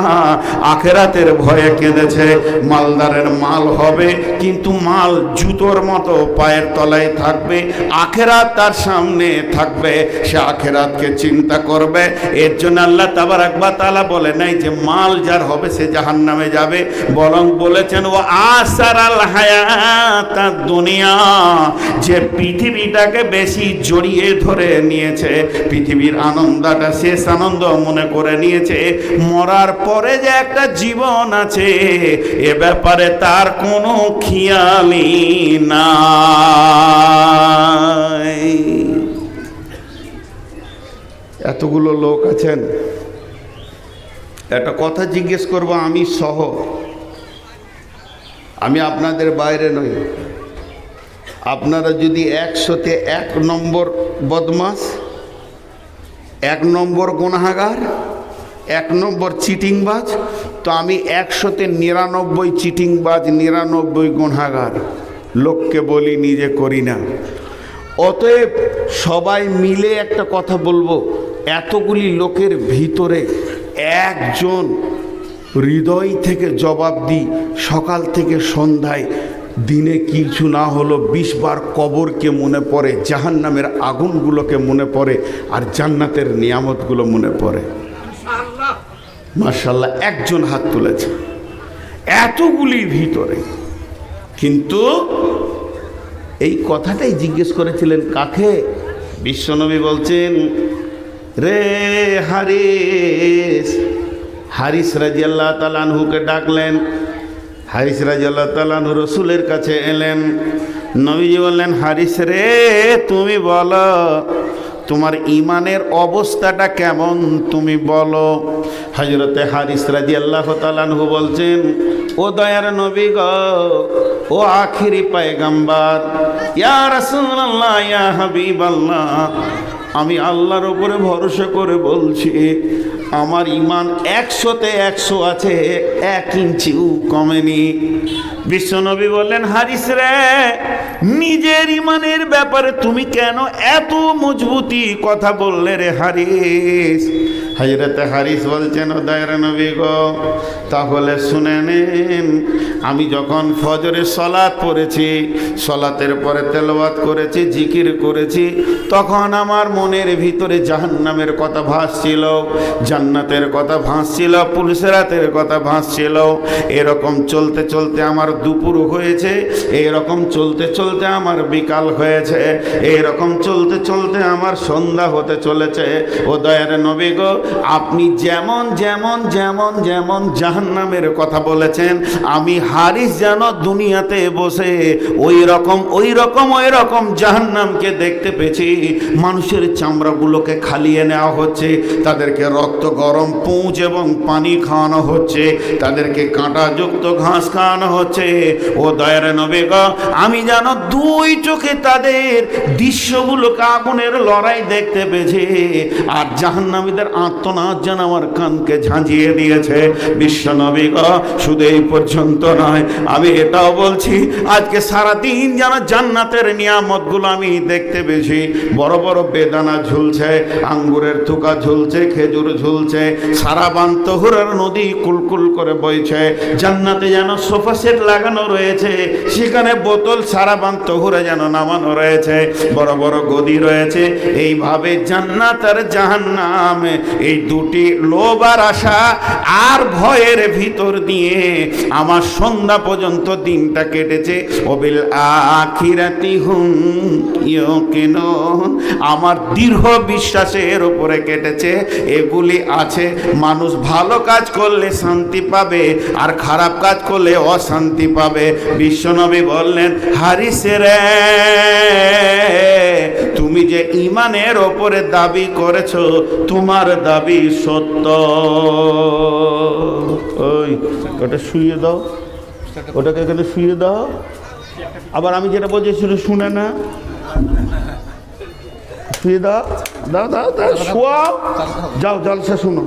আখিরাতের ভয়ে কেঁদেছে। মালদারের মাল হবে, কিন্তু মাল জুতোর মতো পায়ের তলায় থাকবে, আখিরাত তার সামনে থাকবে, সে আখিরাতকে চিন্তা করবে। এর জন্য আল্লাহ তাবারাক ওয়া তাআলা বলে নাই যে মাল যার হবে সে জাহান্নামে যাবে, বরং বলেছেন ও আসারাল হায়াতাদ দুনিয়া, যে পৃথিবীটাকে বেশি জড়িয়ে ধরে নিয়েছে, পৃথিবীর আনন্দটা শেষ আনন্দ মনে করে নিয়েছে, মরার পরে যে একটা জীবন আছে এ ব্যাপারে তার কোনো খেয়ালই নাই। এতগুলো লোক আছেন, একটা কথা জিজ্ঞেস করব আমি সহ, আমি আপনাদের বাইরে নই। আপনারা যদি 100-তে 1 নম্বর বদমাস, 1 নম্বর গুনাহগার, 1 নম্বর চিটিংবাজ, তো আমি 100-তে 99 চিটিংবাজ, 99 গুনাহগার। লোককে বলি, নিজে করি না। অতএব সবাই মিলে একটা কথা বলবো, এতগুলি লোকের ভিতরে একজন হৃদয় থেকে জবাব দিই, সকাল থেকে সন্ধ্যায় দিনে কিছু না হলো 20 বার কবরকে মনে পড়ে, জাহান্নামের আগুনগুলোকে মনে পড়ে, আর জান্নাতের নিয়ামতগুলো মনে পড়ে। মাশাআল্লাহ, একজন হাত তুলেছে এতগুলির ভিতরে। কিন্তু এই কথাটাই জিজ্ঞেস করেছিলেন কাকে? বিশ্বনবী বলছেন রে হারিস রাদিয়াল্লাহু তাআলা আনহুকে ডাকলেন। হারিস রাদিয়াল্লাহু তাআলা আনহু রাসূলের কাছে এলেন, নবীজি বললেন, হারিস রে, তুমি বলো তোমার ইমানের অবস্থাটা কেমন, তুমি বলো। হযরতে হারিস রাদিয়াল্লাহু তাআলা আনহু বলছেন, ও দয়ার নবী গো, ও আখিরি পয়গম্বর, ইয়া রাসূলুল্লাহ, ইয়া হাবিবাল্লাহ, আমি আল্লাহর উপরে ভরসা করে বলছি, আমার ইমান 100-তে 100 আছে, 1 ইঞ্চিও কমেনি। বিশ্বনবী বললেন, হারিস রে, নিজের ইমানের ব্যাপারে তুমি কেন এত মজবুতি কথা বললে রে হারিস? হযরতে হারিস বলছেন, ও দয়ার নবী গো, তাহলে শুনে নেন, আমি যখন ফজরের সালাত পড়েছি, সালাতের পরে তেলাওয়াত করেছি, জিকির করেছি, তখন আমার মনের ভিতরে জাহান্নামের কথা ভাসছিল, জান্নাতের কথা ভাসছিল, পুলসিরাতের কথা ভাসছিল। এরকম চলতে চলতে আমার দুপুর হয়েছে, এরকম চলতে চলতে আমার বিকাল হয়েছে, এরকম চলতে চলতে আমার সন্ধ্যা হতে চলেছে। ও দয়ার নবী গো, আপনি যেমন যেমন যেমন যেমন জাহান্নামের কথা বলেছেন, আমি হারিস যেন দুনিয়াতে বসে ওই রকম জাহান্নামকে দেখতে পেয়েছি। মানুষের চামড়াগুলোকে খালিয়ে নেওয়া হচ্ছে, তাদেরকে রক্ত গরম পুঁজ এবং পানি খাওয়ানো হচ্ছে, তাদেরকে কাঁটাযুক্ত ঘাস খাওয়ানো হচ্ছে। ও দয়ার নবী গো, আমি যেন 2 চোখে তাদের দৃশ্যগুলোকে, আগুনের লড়াই দেখতে পেয়েছি, আর জাহান্নামীদের আর্তনাদ যেন আমার কানকে ঝাঁঝিয়ে দিয়েছে। বিশ্ব নবী গো, শুধু এই পর্যন্ত নয়, আমি এটাও বলছি, আজকে সারাদিন যেন জান্নাতের নিয়ামতগুলো আমি দেখতে পেয়েছি। বড় বড় বেদানা ঝুলছে, আঙ্গুরের থুকা ঝুলছে, খেজুর ঝুলছে, সারাবান তহুরার নদী কুলকুল করে বইছে। জান্নাতে যেন সোফা সেট লাগানো রয়েছে, সেখানে বোতল সারাবান তহুরা যেন নামানো রয়েছে, বড় বড় গদি রয়েছে। এইভাবে জান্নাত আর জাহান্নাম, এই দুটি লোভ আর আশা আর ভয়ের ভিতর দিয়ে আমার সন্ধ্যা পর্যন্ত দিনটা কেটেছে। ওবিল আখিরাতি হুম ইউকিনুন, আমার দৃঢ় বিশ্বাসের উপরে কেটেছে। এগুলি আছে, মানুষ ভালো কাজ করলে শান্তি পাবে, আর খারাপ কাজ করলে অশান্তি পাবে। বিশ্বনবী বললেন, হারিস রে, তুমি যে ইমানের ওপরে দাবি করেছো, তোমার দাবি সত্য। ওই ওটা শুয়ে দাও, ওটাকে এখানে শুয়ে দাও। আবার আমি যেটা বলছি সেটা শুনে না, শুয়ে দাও, দাও দাও দাও, শোয়াও, যাও জলসা শুনো।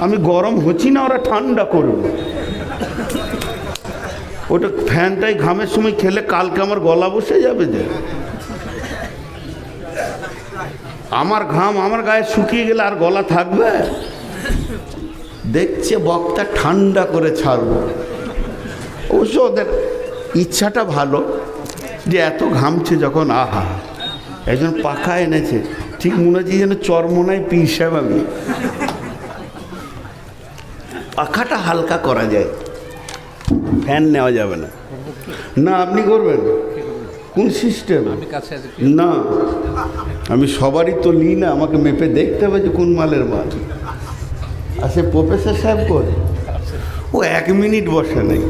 আমি গরম হচ্ছি না, ওরা ঠান্ডা করবে। ওটা ফ্যানটাই ঘামের সময় খেলে কালকে আমার গলা বসে যাবে। যে আমার ঘাম আমার গায়ে শুকিয়ে গেলে আর গলা থাকবে? দেখছে বক্তা ঠান্ডা করে ছাড়বো। অবশ্য ওদের ইচ্ছাটা ভালো, যে এত ঘামছে যখন, আহা, একজন পাখা এনেছে, ঠিক মনে হচ্ছে যেন চরমোনায় পীর সাহেব। আমি পাখাটা হালকা করা যায়, ফ্যান নেওয়া যাবে না। না আপনি করবেন কোন সিস্টেম? না, আমি সবারই তো নিই না, আমাকে মেপে দেখতে হবে যে কোন মালের মাল। আর সে প্রফেসর সাহেব করে, ও 1 মিনিট বসে নেই।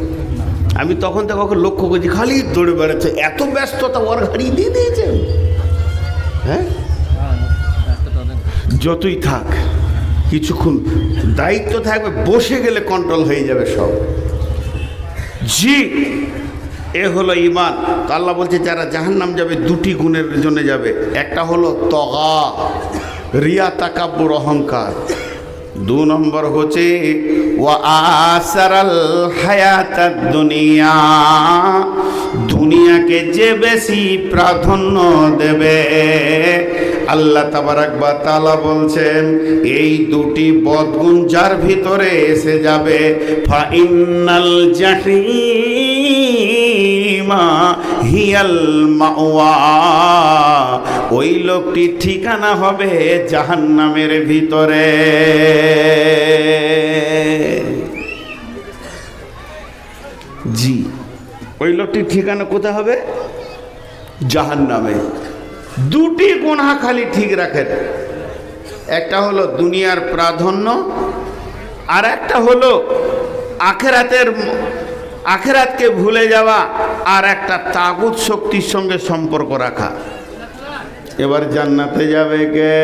আমি তখন থেকে ওকে লক্ষ্য করছি, খালি দৌড়ে বেড়াচ্ছে। এত ব্যস্ততা ওর গাড়ি দিয়ে দিয়েছে। হ্যাঁ, যতই থাক কিছুক্ষণ দায়িত্ব থাকবে, বসে গেলে কন্ট্রোল হয়ে যাবে সব। জি, এ হলো ইমান। তো আল্লাহ বলছে, যারা জাহান্নাম যাবে 2টি গুণের জন্য যাবে। একটা হলো তগা, রিয়া, তাকাব্বুর, অহংকার। 2 নম্বর হচ্ছে ওয়া আসারাল হায়াতাদ দুনিয়া, দুনিয়াকে যে বেশি প্রাধান্য দেবে। আল্লাহ তাবারাক ওয়া তাআলা বলছেন, এই 2টি বদগুণ যার ভিতরে এসে যাবে, ফা ইন্নাল জাহিমা হিয়াল মাওয়া, ওই লোকটি ঠিকানা হবে জাহান্নামের ভিতরে। জি, ওই লোকটির ঠিকানা কোথায় হবে? জাহান্নামে। 2টি গুনাহ খালি ঠিক রাখেন, একটা হলো দুনিয়ার প্রাধান্য, আর একটা হলো আখিরাতের আখিরাতকে ভুলে যাওয়া আর একটা তাগুত শক্তির সঙ্গে সম্পর্ক রাখা। এবার জান্নাতে যাবে কে?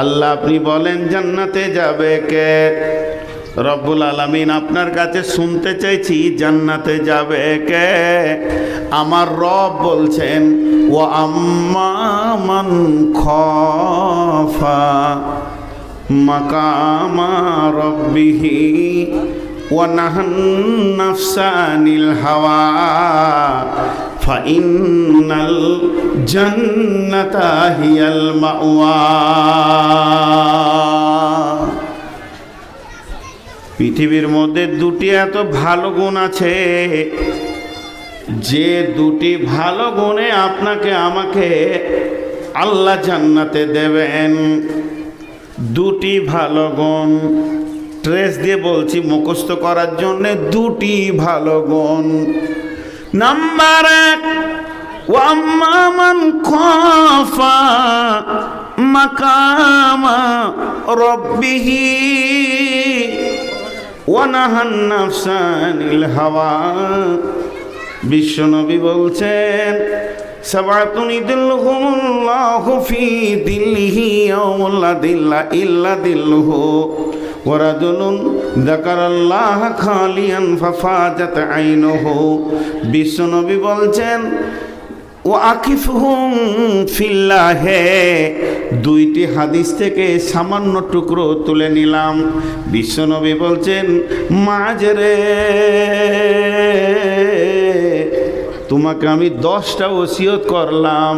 আল্লাহ আপনি বলেন জান্নাতে যাবে কে? রব্বুল আলামিন আপনার কাছে শুনতে চাইছি জান্নাতে যাবে কে? আমার রব বলছেন ওয়া আম্মা মান খাফা মাকামা রাব্বিহি ওয়া নাহান নাফসা আনিল হাওয়া ফাইন্নাল জান্নাতা হিয়াল মাওয়া। পৃথিবীর মধ্যে দুটি এত ভালো গুণ আছে, যে দুটি ভালো গুণে আপনাকে আমাকে আল্লাহ জান্নাতে দেবেন। দুটি ভালো গুণ ট্রেস দিয়ে বলছি মুখস্থ করার জন্য। দুটি ভালো গুণ। নাম্বার এক, ওয়াম্মা মান খাফা মাকামা রাব্বিহি ওয়া নাহান নাফসা আনিল হাওয়া। বিশ্বনবী বলছেন সাবাতুন ইযিল্লুহুমুল্লাহু ফি দিল্লিহি ইয়াওমা লা দিল্লা ইল্লা দিল্লুহু ওয়া রাজুলুন যাকারাল্লাহা খালিয়ান ফাফাজাত আইনুহু। বিশ্বনবী বলছেন ও আকিফহুম ফিল্লাহে। দুইটি হাদিস থেকে সামান্য টুকরো তুলে নিলাম। বিশ্বনবী বলছেন মাঝরে তোমাকে আমি 10টা ওসিয়ত করলাম,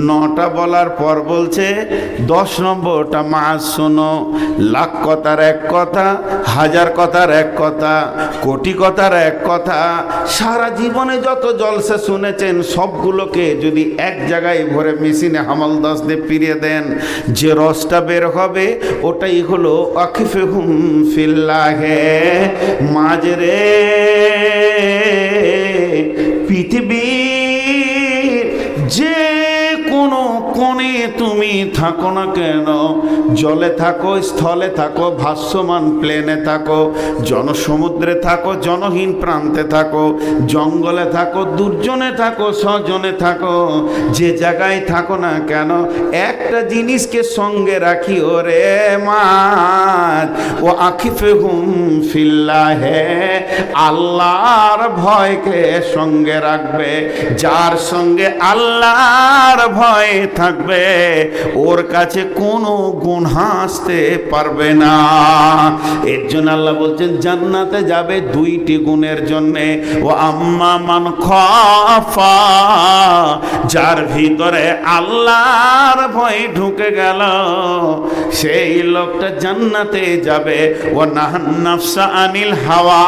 9টা বলার পর বলছে 10 নম্বরটা মাঝ শোনো। লাখ কথার এক কথা, হাজার কথার এক কথা, কোটি কথার এক কথা। সারা জীবনে যত জলসা শুনেছেন সবগুলোকে যদি এক জায়গায় ভরে মেশিনে হামালদাস দিয়ে ফিরিয়ে দেন, যে রসটা বের হবে ওটাই হলো আকিফহুম ফিল্লাহে। মাঝরে পৃথিবীর যে কোনো কোণে তুমি থাকো না কেন, জলে থাকো, স্থলে থাকো, ভাসমান প্লেনে থাকো, জনসমুদ্রে থাকো, জনহীন প্রান্তে থাকো, জঙ্গলে থাকো, দুর্জনে থাকো, স্বজনে থাকো, যে জায়গায় থাকো না কেন, একটা জিনিসকে সঙ্গে রাখি ওরে মাঝ ও আকিফহুম ফিল্লাহে। আল্লাহর ভয়কে সঙ্গে রাখবে। যার সঙ্গে আল্লাহর ভয় থাকবে ওর কাছে কোনো গুনাহ আসতে পারবে না। এর জন্য আল্লাহ বলছেন জান্নাতে যাবে দুইটি গুণের জন্যে। ও আম্মা মান খাফা, যার ভিতরে আল্লাহর ভয় ঢুকে গেল সেই লোকটা জান্নাতে যাবে। ও নাহান নাফসা আনিল হাওয়া,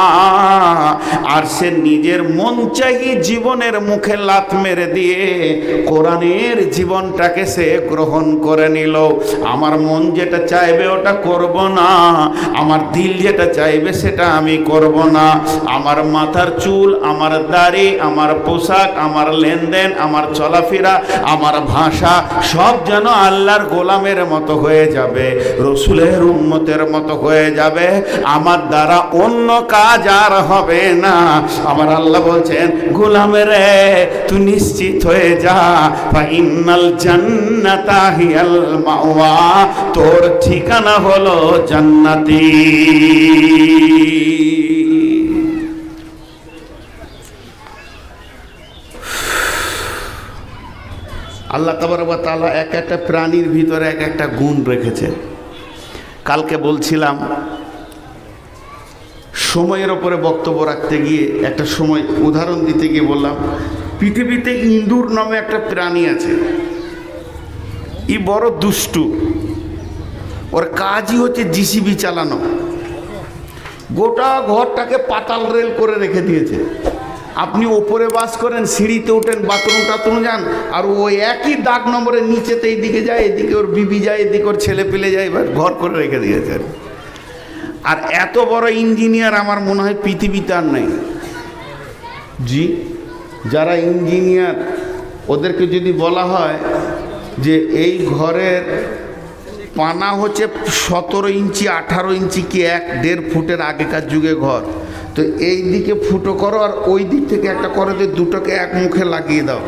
আর সে নিজের মন চাহি জীবনের মুখে লাত মেরে দিয়ে কোরআনের জীবনটাকে সে গ্রহণ করে নিল। আমার মন যেটা চাইবে ওটা করব না, আমার দিল যেটা চাইবে সেটা আমি করব না। আমার মাথার চুল, আমার দাড়ি, আমার পোশাক, আমার লেনদেন, আমার চলাফেরা, আমার ভাষা সব যেন আল্লাহর গোলামের মতো হয়ে যাবে, রসুলের উম্মতের মতো হয়ে যাবে। আমার দ্বারা অন্য কাজ আর হবে না। আমার আল্লাহ বলছেন গোলামের তুই নিশ্চিত হয়ে যা, ফাইনাল জান্নাতা হিয়াল মাওয়া, তোর ঠিকানা হলো জান্নাতি। আল্লাহ তাবারক ওয়া তাআলা এক একটা প্রাণীর ভিতরে এক একটা গুণ রেখেছে। কালকে বলছিলাম সময়ের ওপরে বক্তব্য রাখতে গিয়ে একটা সময় উদাহরণ দিতে গিয়ে বললাম পৃথিবীতে ইঁদুর নামে একটা প্রাণী আছে। ই বড় দুষ্টু, ওর কাজই হচ্ছে জিসিবি চালানো। গোটা ঘরটাকে পাতাল রেল করে রেখে দিয়েছে। আপনি ওপরে বাস করেন, সিঁড়িতে ওঠেন, বাথরুম টাথরুম যান, আর ওই একই দাগ নম্বরের নিচেতে এইদিকে যায়, এদিকে ওর বিবি যায়, এদিকে ওর ছেলে পেলে যায়, এবার ঘর করে রেখে দিয়েছে। আর এত বড় ইঞ্জিনিয়ার আমার মনে হয় পৃথিবীতে আর নেই। জি, যারা ইঞ্জিনিয়ার ওদেরকে যদি বলা হয় যে এই ঘরের পানা হচ্ছে 17 ইঞ্চি 18 ইঞ্চি কি 1-1.5 ফুটের আগেকার যুগে ঘর, তো এই দিকে ফুটো করো আর ওই দিক থেকে একটা করে দিয়ে দুটোকে এক মুখে লাগিয়ে দাও।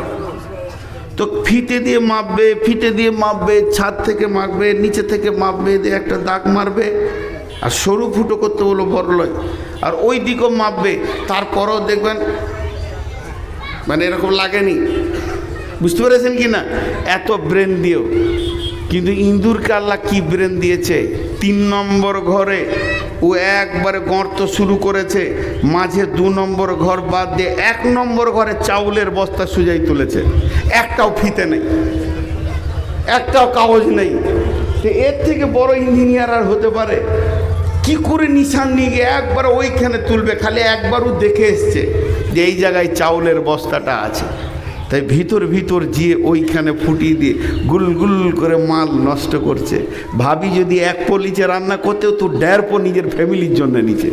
তো ফিতে দিয়ে মাপবে, ফিতে দিয়ে মাপবে, ছাদ থেকে মাপবে, নিচে থেকে মাপবে, দিয়ে একটা দাগ মারবে। আর সরু ফুটো করতে বলো বড়লয়, আর ওই দিকও মাপবে। তারপরেও দেখবেন মানে এরকম লাগেনি। বুঝতে পেরেছেন কি না? এত ব্রেন দিও। কিন্তু ইঁদুরকে আল্লাহ কি ব্রেন দিয়েছে? 3 নম্বর ঘরে ও একবারে গর্ত শুরু করেছে, মাঝে 2 নম্বর ঘর বাদ দিয়ে 1 নম্বর ঘরে চাউলের বস্তা সুজাই তুলেছে। একটাও ফিতে নেই, একটাও কাগজ নেই। তো এর থেকে বড় ইঞ্জিনিয়ার আর হতে পারে? কি করে নিশান নিয়ে গিয়ে একবার ওইখানে তুলবে? খালি একবারও দেখে এসছে যে এই জায়গায় চাউলের বস্তাটা আছে। তাই ভিতর ভিতর গিয়ে ওইখানে ফুটিয়ে দিয়ে গুল গুল করে মাল নষ্ট করছে। ভাবি যদি 1 পো নিচে রান্না করতেও তো 1.5 পো নিজের ফ্যামিলির জন্য নিচে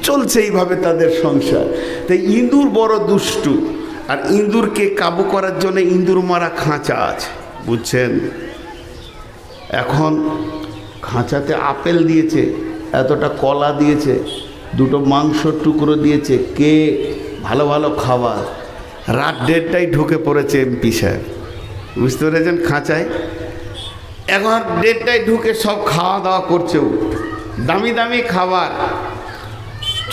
চলছে এইভাবে তাদের সংসার। তাই ইঁদুর বড় দুষ্টু, আর ইঁদুরকে কাবু করার জন্য ইঁদুর মারা খাঁচা আছে, বুঝছেন? এখন খাঁচাতে আপেল দিয়েছে, এতটা কলা দিয়েছে, 2টো মাংসর টুকরো দিয়েছে, কে ভালো ভালো খাবার। রাত 1:30টায় ঢুকে পড়েছে এমপি সাহেব, বুঝতে পেরেছেন, খাঁচায়। এখন 1:30টায় ঢুকে সব খাওয়া দাওয়া করছে, দামি দামি খাবার।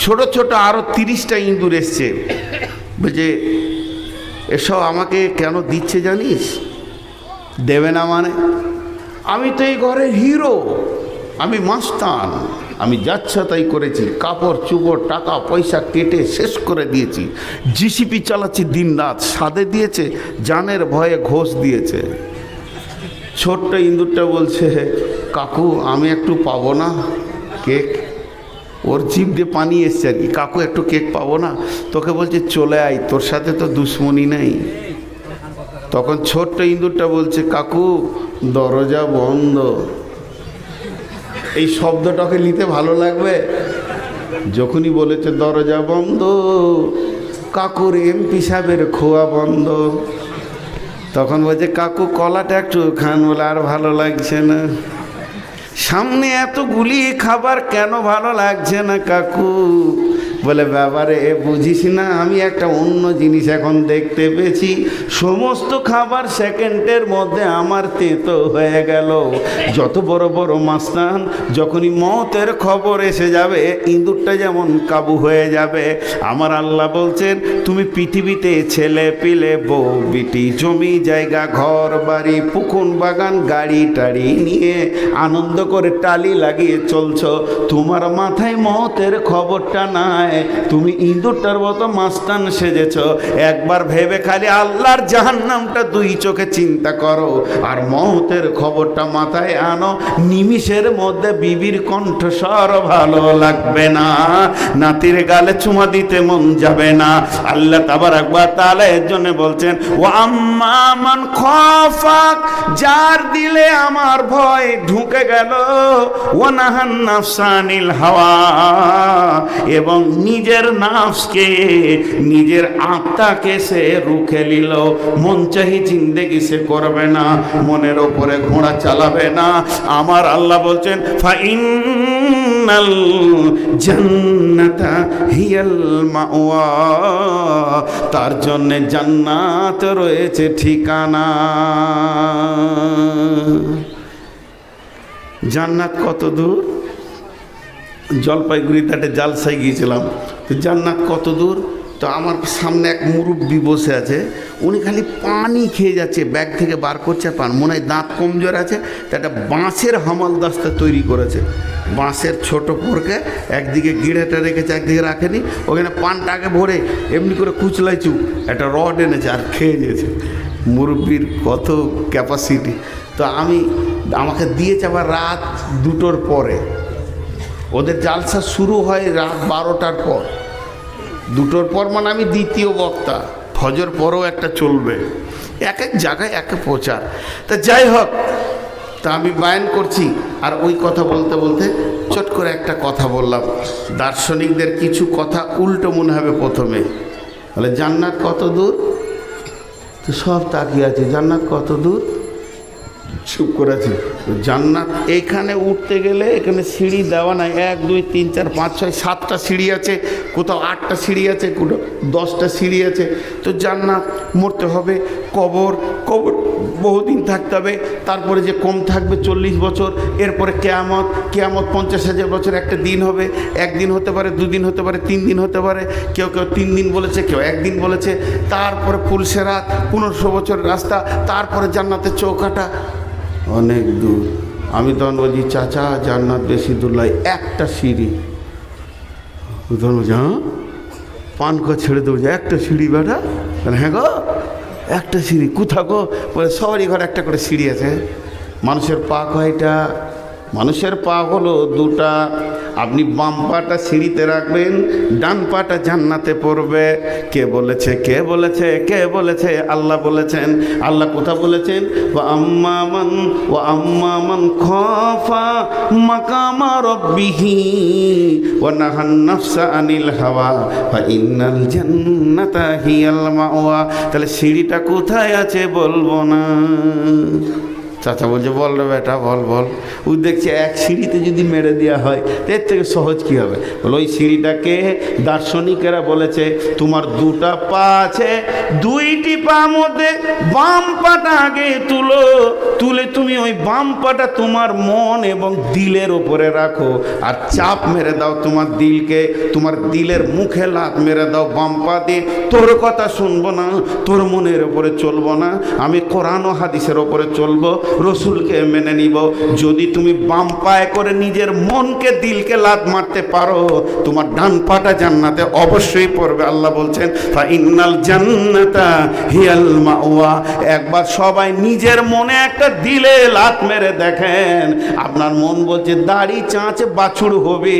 ছোট ছোট আরও 30টা ইঁদুর এসছে, বলছে এসব আমাকে কেন দিচ্ছে জানিস? দেবে না মানে? আমি তো এই ঘরের হিরো, আমি মাস্তান, আমি যাচ্ছা তাই করেছি, কাপড় চুপড় টাকা পয়সা কেটে শেষ করে দিয়েছি, জিসিপি চালাচ্ছি দিন রাত, সাদে দিয়েছে, জানের ভয়ে ঘোষ দিয়েছে। ছোট্ট ইঁদুরটা বলছে কাকু আমি একটু পাবো না কেক? ওর জিভ দিয়ে পানি এসছে আর কি। কাকু একটু কেক পাবো না? তোকে বলছে চলে আয়, তোর সাথে তো দুশ্মনী নেই। তখন ছোট্ট ইঁদুরটা বলছে কাকু দরজা বন্ধ। এই শব্দটাকে নিতে ভালো লাগবে? যখনই বলেছে দরজা বন্ধ, কাকুর এমপি সাহেবের খোয়া বন্ধ, তখন বলছে কাকু কলাটা একটু খান। বলে আর ভালো লাগছে না। সামনে এতগুলি খাবার কেন ভালো লাগছে না কাকু? বলে ব্যাপারে বুঝিস না, আমি একটা অন্য জিনিস এখন দেখতে পেয়েছি। সমস্ত খাবার সেকেন্ডের মধ্যে আমার তেতো হয়ে গেল। যত বড় বড় মাস্তান, যখনই মতের খবর এসে যাবে ইঁদুরটা যেমন কাবু হয়ে যাবে। আমার আল্লাহ বলছেন তুমি পৃথিবীতে ছেলে পিলে বউ বিটি জমি জায়গা ঘর বাড়ি পুকুর বাগান গাড়ি টাড়ি নিয়ে আনন্দ করে টালি লাগিয়ে চলছো, তোমার মাথায় মতের খবরটা নাই। তুমি ইঁদুরটার মতো মাস্তান সেজেছ। একবার ভেবে খালি আল্লাহর জাহান্নামটা 2 চোখে চিন্তা করো, আর মতের খবরটা মাথায় আনো। নিমিষের মধ্যে বিবির কণ্ঠস্বর ভালো লাগবে না, নাতির গালে চুমা দিতে মন যাবে না। আল্লাহ তাবারাক ওয়া তাআলা এর জন্য বলছেন ওয়া আম্মা মান খাফাক, যার দিলে আমার ভয় ঢুকে গেল, ওয়া নাহান নাফসানিল হাওয়া, এবং নিজের নাফসকে নিজের আত্মাকে সে রুখে নিল। মন চাহি জিন্দেগি সে করবে না, মনের ওপরে ঘোড়া চালাবে না। আমার আল্লাহ বলছেন ফাইন্নাল জান্নাতা হিয়াল মাওয়া, তার জন্য জান্নাত রয়েছে ঠিকানা। জান্নাত কত দূর? জলপাইগুড়িতে একটা জালসায় গিয়েছিলাম, তো জান্নাত কত দূর? তো আমার সামনে এক মুরব্বি বসে আছে, উনি খালি পানি খেয়ে যাচ্ছে, ব্যাগ থেকে বার করছে পান। মনে হয় দাঁত কমজোর আছে, তো একটা বাঁশের হামাল দাস্তা তৈরি করেছে, বাঁশের ছোট পোরকে একদিকে গিড়েটা রেখেছে একদিকে রাখেনি, ওখানে পানটাকে ভরে এমনি করে কুচলাইছু, একটা রড এনেছে আর খেয়ে নিয়েছে। মুরব্বির কত ক্যাপাসিটি! তো আমাকে দিয়েছে আবার রাত 2টোর পরে। ওদের জালসা শুরু হয় রাত 12টার পর, 2টোর পর মানে আমি দ্বিতীয় বক্তা। ফজর পরেও একটা চলবে, এক এক জায়গায় এক এক প্রচার। তা যাই হোক, তা আমি বায়ান করছি, আর ওই কথা বলতে বলতে চট করে একটা কথা বললাম। দার্শনিকদের কিছু কথা উল্টো মনে হবে প্রথমে। বলে জান্নাত কত দূর? তো সব তাকিয়ে আছে, জান্নাত কত দূর? চুপ করেছে। জান্নাত এইখানে উঠতে গেলে এখানে সিঁড়ি দেওয়া নাই, 1 2 3 4 5 6 7টা সিঁড়ি আছে, কোথাও 8টা সিঁড়ি আছে, কোথাও 10টা সিঁড়ি আছে। তো জান্নাত মরতে হবে, কবর কবর বহুদিন থাকতে হবে, তারপরে যে কম থাকবে 40 বছর, এরপরে কেয়ামত, কেয়ামত 50,000 বছর একটা দিন হবে, একদিন হতে পারে, 2 দিন হতে পারে, 3 দিন হতে পারে, কেউ কেউ 3 দিন বলেছে, কেউ 1 দিন বলেছে, তারপরে পুলসেরাত 1500 বছরের রাস্তা, তারপরে জান্নাতের চৌকাটা অনেক দূর। আমি তখন বলছি চাচা জান্নাত বেশি দূর নয়, একটা সিঁড়ি। তখন বলছি হ্যাঁ, পান করে ছেড়ে দেবো যে একটা সিঁড়ি বেটা। হ্যাঁ গো একটা সিঁড়ি, কোথা গো? বলে সবারই ঘরে একটা করে সিঁড়ি আছে। মানুষের পা কয়টা? মানুষের পা হলো 2টা। আপনি বাম পাটা সিঁড়িতে রাখবেন, ডান পাটা জান্নাতে পড়বে। কে বলেছে? কে বলেছে? কে বলেছে? আল্লাহ বলেছেন। আল্লাহ কোথা বলেছেন? ওয়া আম্মা মান খাফা মাকামা রাব্বিহি ওয়া নাহান নাফসা আনিল হাওয়া ফা ইন্নাল জান্নাতা হিয়াল মাওয়া। তাহলে সিঁড়িটা কোথায় আছে বলবো না? চাচা বলছে বল রে বেটা বল বল। ও দেখছে এক সিঁড়িতে যদি মেরে দেওয়া হয় এর থেকে সহজ কী হবে? বলো ওই সিঁড়িটাকে দার্শনিকেরা বলেছে তোমার 2টা পা আছে, 2টি পা মধ্যে বাম পাটা আগে তুলো, তুলে তুমি ওই বাম পাটা তোমার মন এবং দিলের ওপরে রাখো, আর চাপ মেরে দাও তোমার দিলকে, তোমার দিলের মুখে লাত মেরে দাও বাম পা দিয়ে। তোর কথা শুনবো না, তোর মনের ওপরে চলবো না, আমি কোরআন ও হাদিসের ওপরে চলবো, রসুলকে মেনে নিব। যদি তুমি বাম পায়ে করে নিজের মনকে দিলকে লাত মারতে পারো, তোমার ডান পাটা জান্নাতে অবশ্যই পড়বে। আল্লাহ বলছেন ফা ইন্নাল জান্নাতা হিয়াল মাওয়া। একবার সবাই নিজের মনে একটা দিলে লাত মেরে দেখেন, আপনার মন বলছে দাড়ি চাঁচে বাছুর হবে,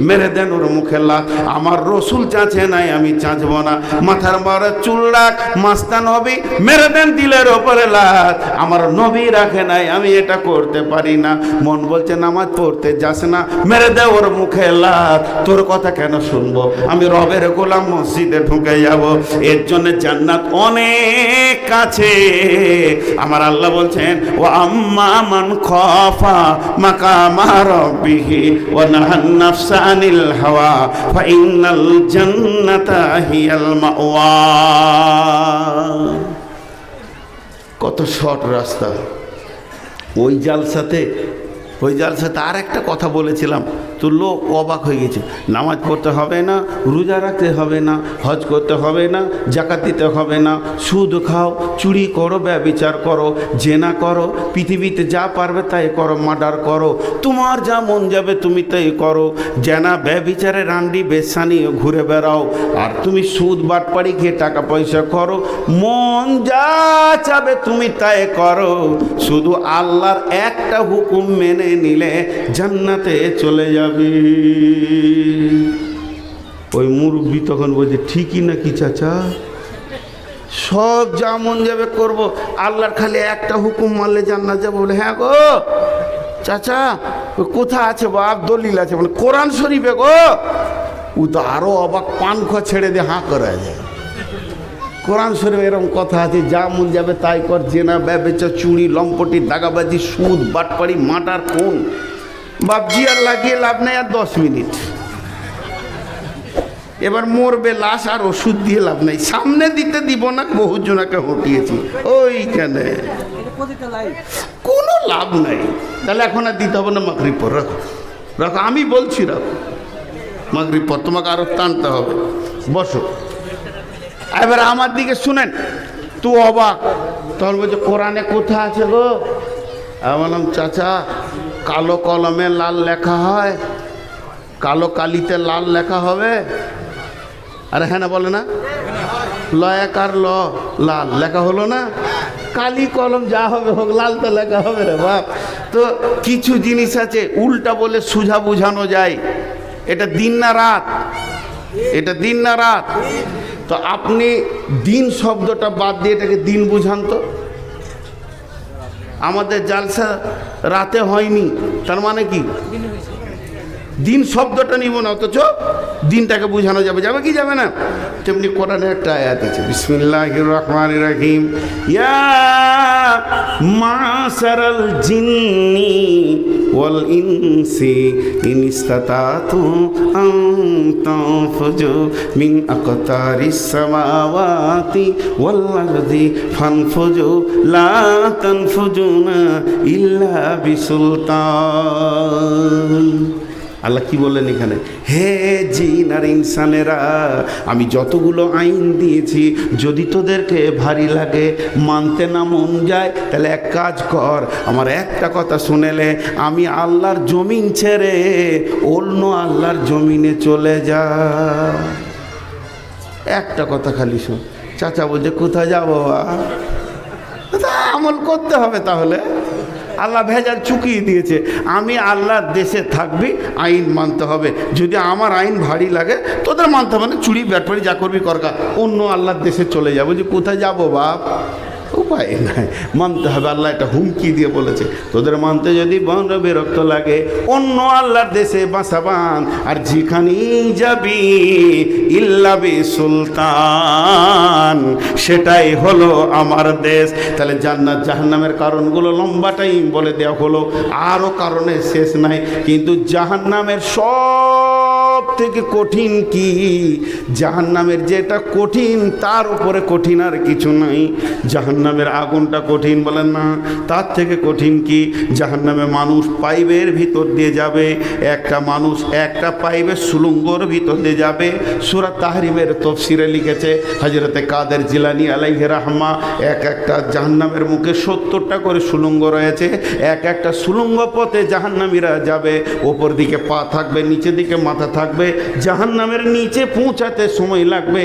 মেরে দেন ওর মুখে লাত। আমার রসুল চাঁচে নাই, আমি চাঁচবো না। মাথার মারা চুল রাখ, মাস্তান হবে, মেরে দেন দিলের ওপরে লাত। আমার নবী রাখে নাই, আমি এটা করতে পারি না। মন বলছে নামাজ পড়তে যাস না, মেরে দে ওর মুখে লাত। তোর কথা কেন শুনবো? আমি রবের গোলাম, মসজিদে ঢুকে যাব। এর জন্য জান্নাত অনেক কাছে। আমার আল্লাহ বলছেন ও আম্মা মান খাফা মাকামা রাব্বিহি ওয়া নাহান নাফসা আনিল হাওয়া ফা ইন্নাল জান্নাতা হিয়াল মাওয়া। কত শর্ট রাস্তা। ওই জালসাতে আর একটা কথা বলেছিলাম, তো লোক অবাক হয়ে গেছে। নামাজ পড়তে হবে না, রোজা রাখতে হবে না, হজ করতে হবে না, জাকাত দিতে হবে না, সুদ খাও, চুরি করো, ব্যভিচার করো, জেনা করো, পৃথিবীতে যা পারবে তাই করো, মার্ডার করো, তোমার যা মন যাবে তুমি তাই করো। জেনা ব্যভিচারে রান্ডি বেশ্যা নিয়ে ঘুরে বেড়াও, আর তুমি সুদ বাটপাড়ি খেয়ে টাকা পয়সা করো, মন যা চাবে তুমি তাই করো। শুধু আল্লাহর একটা হুকুম মেনে নিলে জান্নাতে চলে যাবে। ওই মুরব্বী তখন বলছে ঠিকই নাকি চাচা, সব যা মন যাবে করবো, আল্লাহর খালি একটা হুকুম মানলে জান্নাত যাবো। বলে হ্যাঁ গো চাচা কোথা আছে বাপ? দলিল আছে বলে কোরআন শরীফে গো। ও তো আরো অবাক, পান খোয়া ছেড়ে দিয়ে হাঁ করা যায়। কোরআন শরীফে এরকম কথা আছে, যা মন যাবে তাই কর, জেনা ব্যভিচার চুরি লম্পটি দাগাবাজি সুদ বাটপাড়ি মাটার খুন। বাপজি আর লাগিয়ে লাভ নেই, আর 10 মিনিট। এবার মরবে লাশ, আর ওষুধ দিয়ে লাভ নেই, সামনে দিতে দিব না, বহু জনাকে হটিয়েছি ওইখানে, কোনো লাভ নাই। তাহলে এখন আর দিতে হবে না, মাগরিব পর রাখো রাখো, আমি বলছি রাখো, মাগরিব পর তোমাকে আরো টানতে হবে। বসো, এবার আমার দিকে শুনেন। তুই অবাক, তখন বলছে কোরআনে কোথা আছে গো? আমি বললাম চাচা কালো কলমে লাল লেখা হয়, কালো কালিতে লাল লেখা হবে। আরে হ্যাঁ না বলে না, লয়াকার ল লাল লেখা হলো না, কালি কলম যা হবে হোক, লাল তো লেখা হবে রে বাপ। তো কিছু জিনিস আছে উল্টা বলে সুঝা বুঝানো যায়। এটা দিন না রাত, এটা দিন না রাত। তো আপনি দিন শব্দটা বাদ দিয়ে এটাকে দিন বুঝান তো। আমাদের জালসা রাতে হয়নি, তার মানে কি? দিন শব্দটা নিব না, অথচ দিনটাকে বোঝানো যাবে, যাবে কি যাবে না? তেমনি কোরআনে একটা আয়াত আছে, বিসমিল্লাহির রহমানির রহিম, ইয়া মাশারাল জিন্নি ওয়াল ইনসি ইন ইসতাতাতুম আন তানফুজু মিন আকতারিস সামাওয়াতি ওয়াল আরদি ফানফুজু লা তানফুজুনা ইল্লা বিসুলতান। আল্লাহ কি বললেন এখানে? হে জিন আর ইনসানেরা, আমি যতগুলো আইন দিয়েছি যদি তোদেরকে ভারী লাগে, মানতে না মন যায়, তাহলে এক কাজ কর, আমার একটা কথা শুনেলে আমি আল্লাহর জমিন ছেড়ে অন্য আল্লাহর জমিনে চলে যা। একটা কথা খালি শোন। চাচা বলছে কোথায় যাবো? আমল করতে হবে। তাহলে আল্লাহ ভেজাল চুকিয়ে দিয়েছে, আমি আল্লাহর দেশে থাকবি, আইন মানতে হবে। যদি আমার আইন ভারী লাগে তোদের মানতে হবে না, চুরি ব্যাটপারি যা করবি করকা, অন্য আল্লাহর দেশে চলে যাবো। যে কোথায় যাবো বাপ? উপায় নাই, মানতে হবে। আল্লাহ একটা হুমকি দিয়ে বলেছে, তোদের মানতে যদি বড় বিরক্ত লাগে অন্য আল্লাহর দেশে বাসাবান, আর যেখানেই যাবি ইল্লা বিসুলতান, সেটাই হলো আমার দেশ। তাহলে জান্নাত জাহান্নামের কারণগুলো লম্বা টাইম বলে দেওয়া হলো, আরও কারণের শেষ নাই। কিন্তু জাহান্নামের সব থেকে কঠিন কি? জাহান্নামের যেটা কঠিন তার উপরে কঠিন আর কিছু নাই। জাহান্নামের আগুনটা কঠিন বলেন না, তার থেকে কঠিন কি? জাহান্নামে মানুষ পাইপের ভিতর দিয়ে যাবে, একটা মানুষ একটা পাইপের সুলুঙ্গর ভিতর দিয়ে যাবে। সূরা তাহরিমের তফসিরে লিখেছে হযরতে কাদের জিলানী আলাইহি রাহমা, এক একটা জাহান্নামের মুখে 70টা করে সুলুঙ্গ রয়েছে। এক একটা সুলুঙ্গ পথে জাহান্নামীরা যাবে, ওপর দিকে পা থাকবে, নিচের দিকে মাথা থাকবে। জাহান্নামের নিচে পৌঁছাতে সময় লাগবে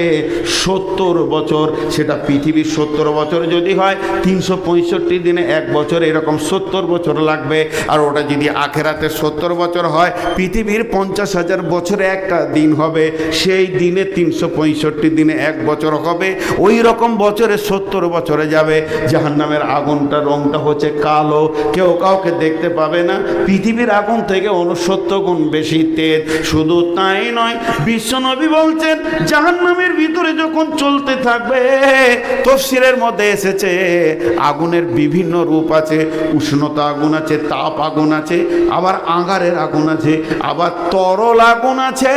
70 বছর। সেটা পৃথিবীর 70 বছর যদি হয়, 365 দিনে 1 বছর, এরকম 70 বছর লাগবে। আর ওটা যদি আখেরাতে 70 বছর হয়, পৃথিবীর 50,000 বছরে একটা দিন হবে, সেই দিনে 365 দিনে 1 বছর হবে। ওই রকম বছরে 70 বছরে যাবে। জাহান্নামের আগুনটা রংটা হচ্ছে কালো, কেউ কাউকে দেখতে পাবে না। পৃথিবীর আগুন থেকে 69 গুণ বেশি তেজ। শুধু তাই নয়, বিশ্বনবী বলছেন জাহান্নামের ভিতরে যখন চলতে থাকবে, তাফসীরের মধ্যে এসেছে আগুনের বিভিন্ন রূপ আছে। উষ্ণতা আগুন আছে, তাপ আগুন আছে, আবার আঙ্গারের আগুন আছে, আবার তরল আগুন আছে,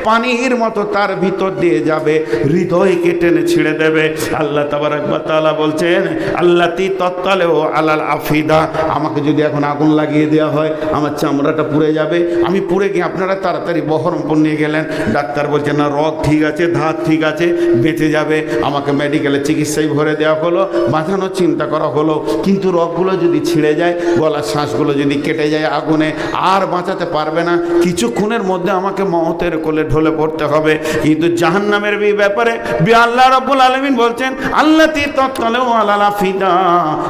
পানির মতো তার ভিতর দিয়ে যাবে, হৃদয়কে টেনে ছিঁড়ে দেবে। আল্লাহ তাবারক ওয়া তাআলা বলছেন আল্লাতী তাত্তালিউ আলাল আফিদা, আমাকে যদি এখন আগুন লাগিয়ে দেওয়া হয় আমার চামড়াটা পুড়ে যাবে, আমি পুড়ে গিয়ে আপনারা তাড়াতাড়ি বহরমপুর নিয়ে গেলেন, ডাক্তার বলছে না রগ ঠিক আছে, ধাত ঠিক আছে, বেঁচে যাবে। আমাকে মেডিকেলে চিকিৎসায় ভরে দেওয়া হলো, বাঁচানোর চিন্তা করা হলো, কিন্তু রগগুলো যদি ছিঁড়ে যায়, গলার শ্বাসগুলো যদি কেটে যায় আগুনে, আর বাঁচাতে পারবে না, কিছুক্ষণের মধ্যে আমাকে মওতের কোলে ঢলে পড়তে হবে। কিন্তু জাহান্নামের ব্যাপারে আল্লাহ রাব্বুল আলামিন বলছেন আল্লাতী তাত্তালিউ আলাল আফিদা,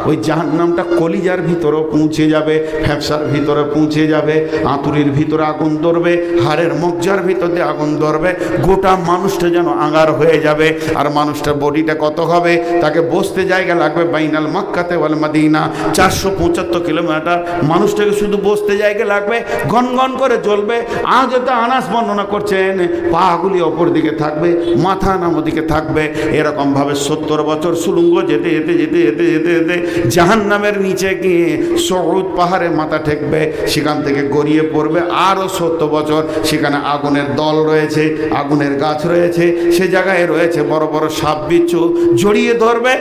ওই জাহান্নামটা কলিজার ভিতরে পৌঁছে যাবে, ফ্যাপসার ভিতরে পৌঁছে যাবে, আঁতুরির ভিতরে আগুন ধরবে, হাড়ের মজ্জার ভিতর দিয়ে আগুন ধরবে, গোটা মানুষটা যেন আঙ্গার হয়ে যাবে। আর মানুষটার বডিটা কত হবে? তাকে বসতে জায়গা লাগবে বাইনাল মক্কাতে ওয়াল মদিনা, 475 কিলোমিটার। মানুষটাকে শুধু বসতে জায়গা লাগবে, গনগন করে চলবে। আজ তো আনাস বর্ণনা করছেন, পাগুলি অপর দিকে থাকবে, মাথা নামো দিকে থাকবে। এরকমভাবে 70 বছর সুলুঙ্গ যেতে যেতে যেতে যেতে যেতে যেতে জাহান্নামের নিচে গিয়ে সউদ পাহাড়ে মাথা ঠেকবে, সেখান থেকে গড়িয়ে পড়বে আরও 70 বছর। সেখানে আগুনের দল রয়েছে, আগুনের গাছ রয়েছে, সে জায়গায় রয়েছে বড় বড় সাপ বিচ্ছু, জড়িয়ে ধরবে,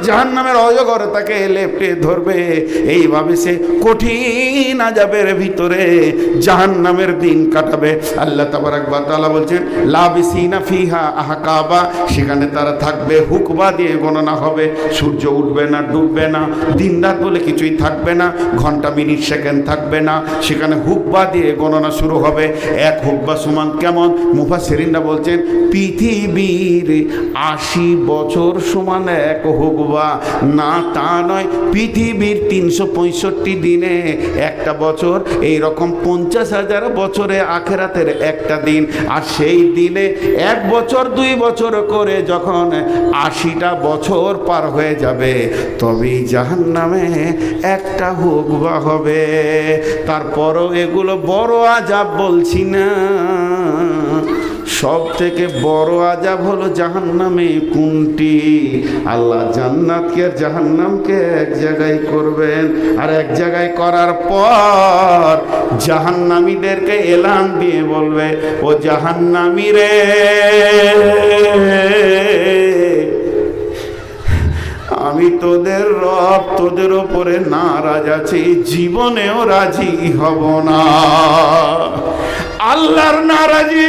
জাহান্নামের অজগর তাকে লেপটে ধরবে। এইভাবে সে কঠিন আযাবের ভিতরে জাহান্নামের দিন কাটাবে। আল্লাহ তাবারক ওয়া তাআলা বলছেন লাবিসিনা ফিহা আহকাবা, সেখানে তারা থাকবে, হুকবা দিয়ে গণনা হবে, সূর্য উঠবে না, ডুববে না, দিন রাত বলে কিছুই থাকবে না, ঘন্টা মিনিট সেকেন্ড থাকবে না, সেখানে হুকবা দিয়ে গণনা শুরু হবে। 1 হুকবা সমান কেমন? মুফাসসিরিনরা বলছেন পৃথিবীর 80 বছর সমান এক হুকবা। না তা নয়, পৃথিবীর 365 দিনে একটা বছর, এই রকম 50,000 বছরে আখেরাতের একটা দিন। আর সেই দিনে 1 বছর 2 বছর করে যখন 80টা বছর পার হয়ে যাবে, তবেই জাহান্নামে একটা হুকবা হবে। তারপরও এগুলো বড় আযাব বলছি না, সব থেকে বড় আযাব হলো জাহান্নামে। কোনটি? আল্লাহ জান্নাতকে আর জাহান্নামকে এক জায়গায় করবেন, আর এক জায়গায় করার পর জাহান্নামীদেরকে এলান দিয়ে বলবে, ও জাহান্নামী রে, আমি তোদের রব, তোদের ওপরে নারাজ আছি, জীবনেও রাজি হব না। আল্লাহর নারাজি,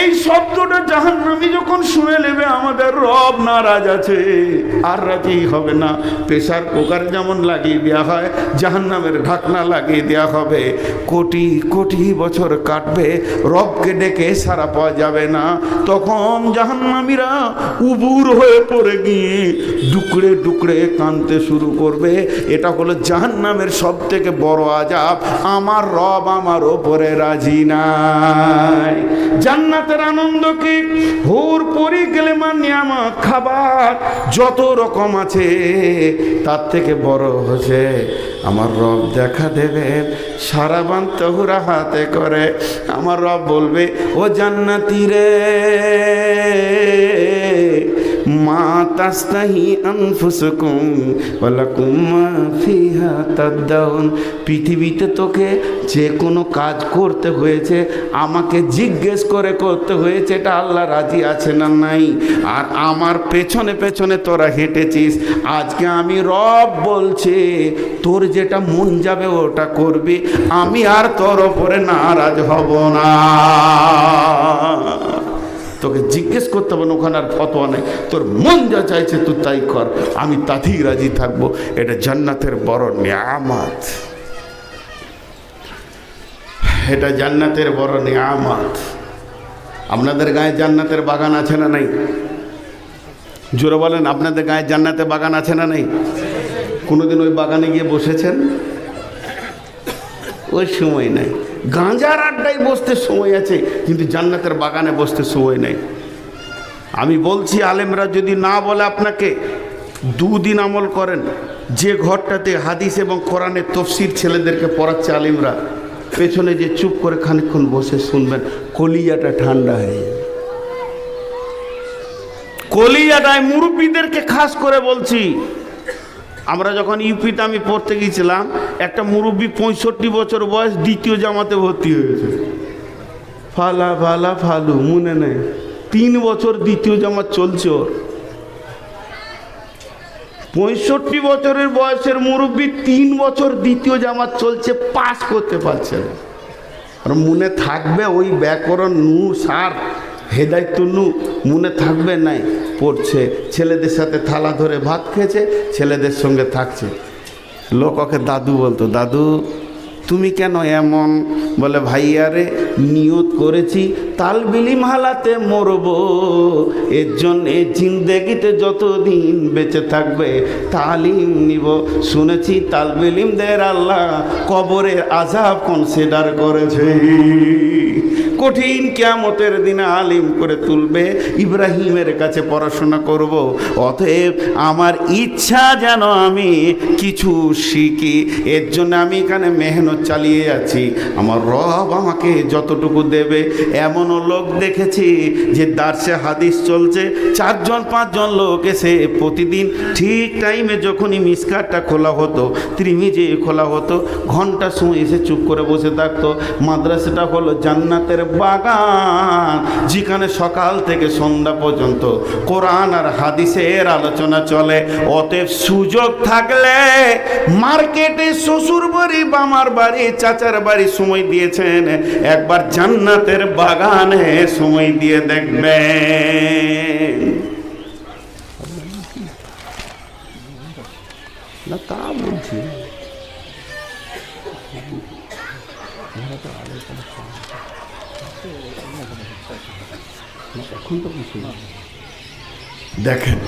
এই শব্দটা জাহান্নামী যখন শুনে নেবে আমাদের রব নারাজ আছে, আর রাজি হবে না। প্রেসার কুকার যেমন লাগিয়ে দেওয়া হয়, জাহান্নামের ঢাকনা লাগিয়ে দেওয়া হবে। কোটি কোটি বছর কাটবে, রবকে ডেকে সারা পাওয়া যাবে না। তখন জাহান্নামীরা উবুর হয়ে পড়ে গিয়ে ডুকরে ডুকরে কাঁদতে শুরু করবে। এটা হলো জাহান্নামের সব থেকে বড় আযাব। আমার রব আমার ওপরে রাজি নাই। জান্নাতের আনন্দ কি? হুর পরি গেলেমান নিয়ামত, খাবার যত রকম আছে, তার থেকে বড় হচ্ছে আমার রব দেখা দেবেন সারাবান তহুরা হাতে করে। আমার রব বলবে, ও জান্নাতি রে, মা তাস্তাহি আনফুসুকুম ওয়ালাকুম মা ফিহা তাদাউন। পৃথিবীতে তোকে যে কোনো কাজ করতে হয়েছে, আমাকে জিজ্ঞেস করে করতে হয়েছে, এটা আল্লাহ রাজি আছে না নাই? আর আমার পেছনে পেছনে তোরা হেঁটেছিস। আজকে আমি রব বলছি, তোর যেটা মন যাবে ওটা করবি, আমি আর তোর ওপরে নারাজ হব না। তোকে জিজ্ঞেস করতে হবে না, ওখানে আর ফতোয়া নেই, তোর মন যা চাইছে তুই তাই কর, আমি তাতেই রাজি থাকবো। এটা জান্নাতের বড় নিয়ামত, এটা জান্নাতের বড় নিয়ামত। আপনাদের গায়ে জান্নাতের বাগান আছে না নাই? জোরে বলেন, আপনাদের গায়ে জান্নাতের বাগান আছে না নাই? কোনোদিন ওই বাগানে গিয়ে বসেছেন? ওই সময় নাই। গাঁজার আড্ডায় বসতে সময় আছে, কিন্তু জান্নাতের বাগানে বসতে সময় নেই। আমি বলছি, আলেমরা যদি না বলে আপনাকে, 2 দিন আমল করেন। যে ঘরটাতে হাদিস এবং কোরআনের তাফসীর ছেলেদেরকে পড়াচ্ছে আলেমরা, পেছনে যে চুপ করে খানিকক্ষণ বসে শুনবেন, কলিজাটা ঠান্ডা হয়ে যাবে। কলিজাটায়, মুরব্বীদেরকে খাস করে বলছি। আমরা যখন ইউপিতে আমি পড়তে গিয়েছিলাম, একটা মুরব্বী 65 বছর বয়স, দ্বিতীয় জামাতে ভর্তি হয়েছে। ফালা ফালা ফালু মনে নেই, 3 বছর দ্বিতীয় জামাত চলছে ওর। 65 বছরের বয়সের মুরব্বী, 3 বছর দ্বিতীয় জামাত চলছে, পাস করতে পারছে না। আর মনে থাকবে ওই ব্যাকরণ নু সার হেদায়ত নু মনে থাকবে নাই, পড়ছে। ছেলেদের সাথে থালা ধরে ভাত খেয়েছে, ছেলেদের সঙ্গে থাকছে। লোক ওকে দাদু বলতো, দাদু তুমি কেন এমন? বলে, ভাইয়ারে নিয়ত করেছি তালবিলিম হালাতে মরব, এর জন্যে জিন্দেগিতে যতদিন বেঁচে থাকবে তালিম নিব। শুনেছি তালবিলিমদের আল্লাহ কবরের আযাব কনসিডার করেছে। কঠিন কিয়ামতের দিনে আলিম করে তুলবে। ইব্রাহিমের কাছে পড়াশোনা করব, অতএব আমার ইচ্ছা যেন আমি কিছু শিখি, এর জন্য আমি এখানে মেহনত চালিয়ে যাচ্ছি। আমার রব আমাকে যতটুকু দেবে। এমনও লোক দেখেছি যে দার্সে হাদিস চলছে, 4-5 জন লোক এসে প্রতিদিন ঠিক টাইমে যখনই মিসকাতটা খোলা হতো, ত্রিমিজি খোলা হতো, ঘন্টা সময় এসে চুপ করে বসে থাকতো। মাদ্রাসাটা হলো জান্নাতের বাগান, যেখানে সকাল থেকে সন্ধ্যা পর্যন্ত কোরআন আর হাদিসের আলোচনা চলে। অতএব সুযোগ থাকলে মার্কেটে শ্বশুর বাড়ি, বামার বাড়ি, চাচার বাড়ি সময় দিয়েছেন, একবার জান্নাতের বাগানে সময় দিয়ে দেখবেন। না তা বলছি, দেখেন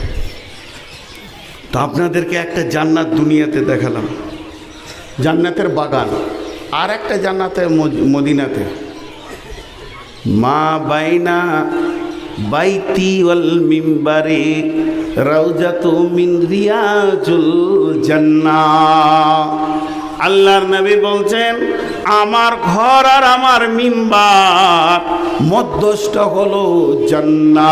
তো আপনাদেরকে একটা জান্নাত দুনিয়াতে দেখালাম, জান্নাতের বাগান, আর একটা জান্নাতের মদিনাতে। মা বাইনা বাইতি ওয়াল মিম্বারে রাউজাতু মিন রিয়াজুল জান্নাহ। আল্লাহর নবী বলছেন, আমার ঘর আর আমার মিম্বার মধ্যস্থ হলো জান্নাত।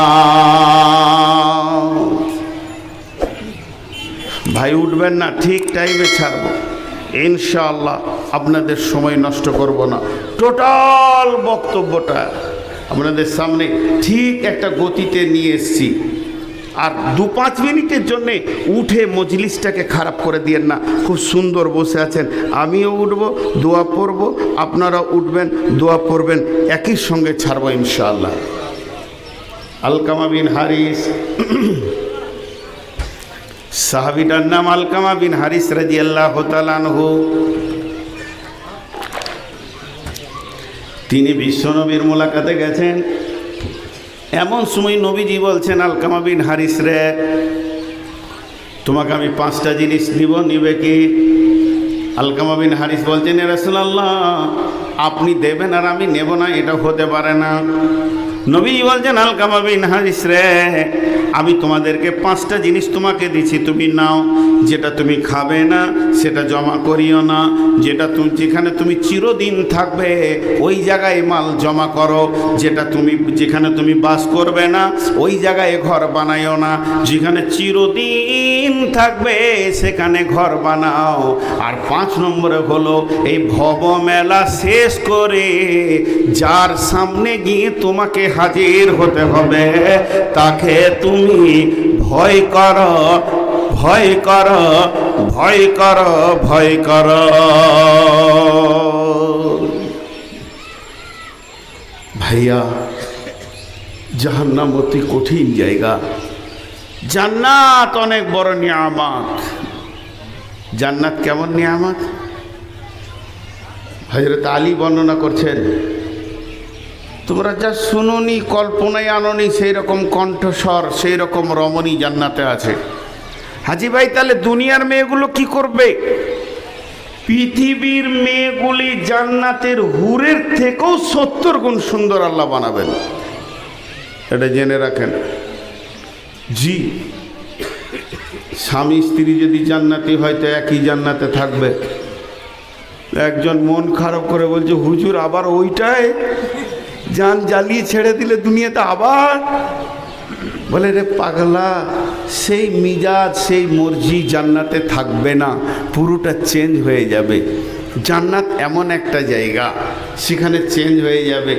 ভাই উঠবেন না, ঠিক টাইমে ছাড়বো ইনশাআল্লাহ, আপনাদের সময় নষ্ট করব না। টোটাল বক্তব্যটা আপনাদের সামনে ঠিক একটা গতিতে নিয়ে এসছি। আর 2-5 মিনিটের জন্যে উঠে মজলিসটাকে খারাপ করে দিয়েন না। খুব সুন্দর বসে আছেন, আমিও উঠবো, দোয়া পড়বো, আপনারা উঠবেন, দোয়া পড়বেন, একই সঙ্গে ছাড়বো ইনশাআল্লাহ। আলকামা বিন হারিস, সাহাবীটার নাম আলকামা বিন হারিস রাদিয়াল্লাহু তাআলা আনহু। তিনি বিশ্বনবীর মোলাকাতে গেছেন। এমন সময় নবীজি বলছেন, আলকামা বিন হারিস রে, তোমাকে আমি 5টা জিনিস দিব, নিবে কি? আলকামা বিন হারিস বলছেন, ইয়া রাসূলুল্লাহ, আপনি দেবেন আর আমি নেব না, এটা হতে পারে না। নবীজি বলছেন, আলকামা বিন হারিস রে, আমি তোমাদেরকে 5টা জিনিস তোমাকে দিচ্ছি, তুমি নাও। যেটা তুমি খাবে না সেটা জমা করিও না, যেটা তুমি যেখানে তুমি চিরদিন থাকবে ওই জায়গায় মাল জমা করো, যেখানে তুমি বাস করবে না ওই জায়গায় ঘর বানাইও না, যেখানে চিরদিন থাকবে সেখানে ঘর বানাও। আর 5 নম্বরে হলো, এই ভব মেলা শেষ করে যার সামনে গিয়ে তোমাকে হাজির হতে হবে তাকে তুমি ভয় করো, ভয় করো, ভয় করো, ভয় করো। ভাইয়া, জাহান্নাম অতি কঠিন জায়গা, জান্নাত অনেক বড় নিয়ামত। জান্নাত কেমন নিয়ামত? হযরত আলী বর্ণনা করছেন, তোমরা যা শুনোনি, কল্পনায় আনোনি সেই রকম কণ্ঠস্বর, সেই রকম রমণী জান্নাতে আছে। হাজি ভাই, তাহলে দুনিয়ার মেয়েগুলো কি করবে? পৃথিবীর মেয়েগুলি জান্নাতের হুরের থেকেও 70 গুণ সুন্দর আল্লাহ বানাবেন, এটা জেনে রাখেন। জি, স্বামী স্ত্রী যদি জান্নাতি হয় তো একই জান্নাতে থাকবে। একজন মন খারাপ করে বলছে, হুজুর আবার ওইটাই জান জ্বালিয়ে ছেড়ে দিলে দুনিয়াতে আবার? বলে, রে পাগলা, সেই মিজাজ সেই মর্জি জান্নাতে থাকবে না, পুরোটা চেঞ্জ হয়ে যাবে। জান্নাত এমন একটা জায়গা, সেখানে চেঞ্জ হয়ে যাবে।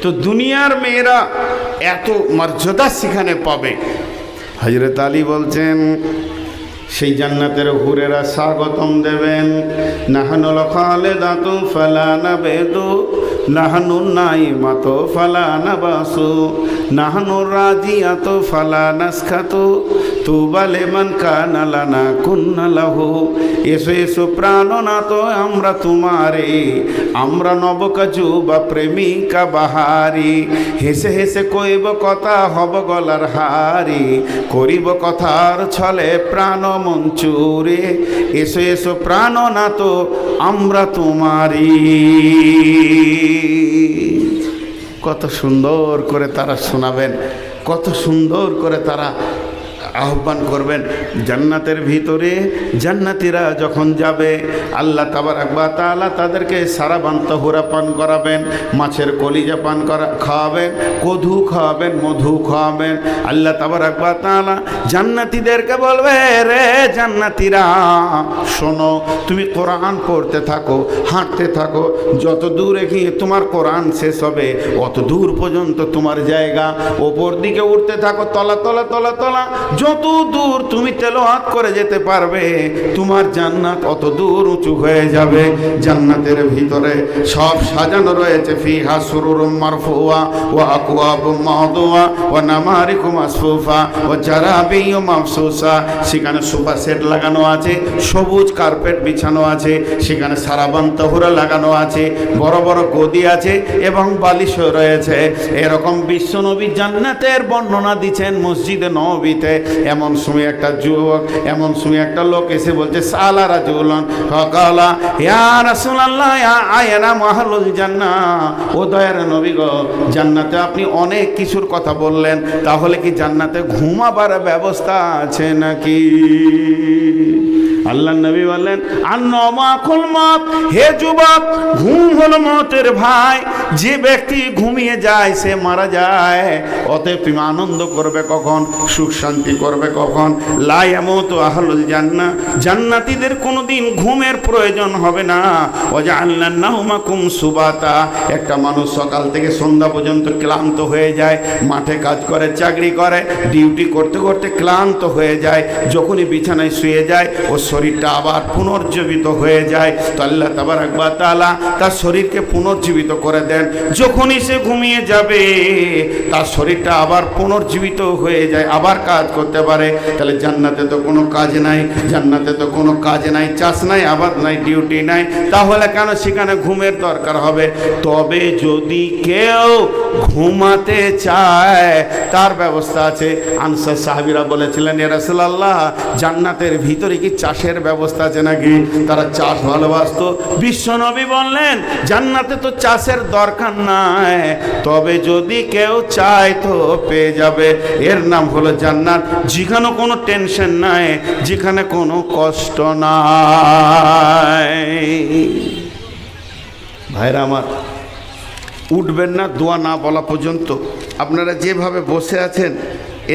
তো দুনিয়ার মেয়েরা এত মর্যাদা সেখানে পাবে। হযরত আলী বলছেন, সেই জান্নাতের হুরেরা স্বাগতম দেবেন। নাহানুল খালিদাতু ফালা নাবেদু, নাহানু নাইমাতু ফালা নাবাসু, নাহানু রাজিয়াতু ফালা নাসখাতু, তুবা লিমান কানা লানা কুন্না লাহু। এসো এসো প্রাণনাথ আমরা তোমারে, আমরা নবকাজু বা প্রেমিকা বাহারি। হেসে হেসে কইব কথা, হব গলার হারি, করিব কথার ছলে প্রাণ মঞ্চুরে। এসো এসো প্রাণনাথ আমরা তোমারি। কত সুন্দর করে তারা শোনাবেন, কত সুন্দর করে তারা আহ্বান করবেন। জান্নাতের ভিতরে জান্নাতীরা যখন যাবে, আল্লাহ তাবারাক ওয়া তাআলা তাদেরকে সারাবান তাহুরা পান করাবেন, মাছের কলিজা পান খাওয়াবেন, কদু খাওয়াবেন, মধু খাওয়াবেন। আল্লাহ তাবারাক ওয়া তাআলা জান্নাতীদেরকে বলবে, রে জান্নাতীরা শোনো, তুমি কোরআন পড়তে থাকো, হাঁটতে থাকো, যত দূরে গিয়ে তোমার কোরআন শেষ হবে অত দূর পর্যন্ত তোমার জায়গা। ওপর দিকে উঠতে থাকো, তলা তলা তলা তলা, যত দূর তুমি তেলাওয়াত করে যেতে পারবে তোমার জান্নাত অত দূর উঁচু হয়ে যাবে। জান্নাতের ভিতরে সব সাজানো রয়েছে, ফিহা সুরুরুম মারফুয়া ওয়া আকওয়াবুম মাওদুয়া ওয়া নামারিকু মাসফুফা ওয়া জারাবিয়্যু মাবসুসা। সেখানে সোফা সেট লাগানো আছে, সবুজ কার্পেট বিছানো আছে, সেখানে সারাবান তাহুরা লাগানো আছে, বড় বড় গদি আছে এবং বালিশও রয়েছে। এরকম বিশ্বনবী জান্নাতের বর্ণনা দিচ্ছেন মসজিদে নববীতে। এমন সময় একটা যুবক, এমন সময় একটা লোক এসে বলছে, সালা রাজুলন ফাকালা ইয়া রাসূলুল্লাহ ইয়া আয়না মাহলুল জান্নাহ। ও দয়ার নবী গো, জান্নাতে আপনি অনেক কিছুর কথা বললেন, তাহলে কি জান্নাতে ঘুমাবার ব্যবস্থা আছে নাকি? আল্লাহ নবী বললেন, আন্নামাকুল মত, হে যুবক, ঘুম হলো মতের ভাই। যে ব্যক্তি ঘুমিয়ে যায় সে মারা যায়। অতএব তুমি আনন্দ করবে কখন, সুখ শান্তি করবে কখন? লা ইয়ামুতু আহলুল জান্নাহ, জান্নাতীদের কোনোদিন ঘুমের প্রয়োজন হবে না। ওয়াজআলনা নাওমাকুম সুবাতা, একটা মানুষ সকাল থেকে সন্ধ্যা পর্যন্ত ক্লান্ত হয়ে যায়, মাঠে কাজ করে, চাকরি করে, ডিউটি করতে করতে ক্লান্ত হয়ে যায়, যখনই বিছানায় শুয়ে যায় ও শরীরটা আবার পুনর্জীবিত হয়ে যায়। তো আল্লাহ তাবারাক ওয়া তাআলা তার শরীরকে পুনর্জীবিত করে দেন। যখনই সে ঘুমিয়ে যাবে তার শরীরটা আবার পুনর্জীবিত হয়ে যায়, আবার কাজ করতে পারে। তাহলে জান্নাতে তো কোনো কাজ নাই, জান্নাতে তো কোনো কাজ নাই, চাষ নাই, আবাদ নাই, ডিউটি নাই, তাহলে কেন সেখানে ঘুমের দরকার হবে? তবে যদি কেউ ঘুমাতে চায় তার ব্যবস্থা আছে। আনসার সাহাবীরা বলেছিলেন, ইয়া রাসূলুল্লাহ, জান্নাতের ভিতরে কি চাষের ব্যবস্থা আছে নাকি? তারা চাষ ভালোবাসতো। বিশ্বনবী বললেন, জান্নাতে তো চাষের দরকার নাই, তবে যদি কেউ চায় তো পেয়ে যাবে। এর নাম হলো জান্নাত, যেখানে কোনো টেনশন নাই, যেখানে কোনো কষ্ট নাই। ভাইরা আমার, উঠবেন না দোয়া না বলা পর্যন্ত। আপনারা যেভাবে বসে আছেন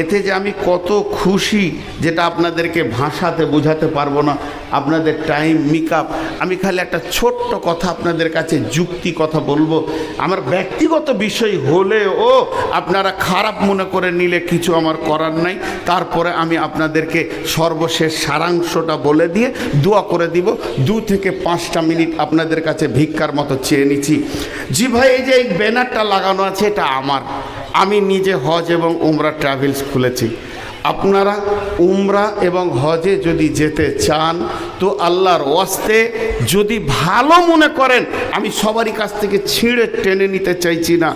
এতে যে আমি কত খুশি, যেটা আপনাদেরকে ভাষাতে বোঝাতে পারবো না। আপনাদের টাইম মেকআপ, আমি খালি একটা ছোট্ট কথা আপনাদের কাছে যুক্তি কথা বলবো। আমার ব্যক্তিগত বিষয় হলেও আপনারা খারাপ মনে করে নিলে কিছু আমার করার নাই। তারপরে আমি আপনাদেরকে সর্বশেষ সারাংশটা বলে দিয়ে দোয়া করে দিব। 2 থেকে 5টা মিনিট আপনাদের কাছে ভিক্ষার মতো চেয়ে নিচ্ছি। জি ভাই, এই যে এই ব্যানারটা লাগানো আছে এটা আমার, আমি নিজে হজ এবং উমরা ট্রাভেলস খুলেছি। আপনারা উমরা এবং হজে যদি যেতে চান তো আল্লাহর ওয়াস্তে যদি ভালো মনে করেন, আমি সবারই কাছ থেকে ছিঁড়ে টেনে নিতে চাইছি না,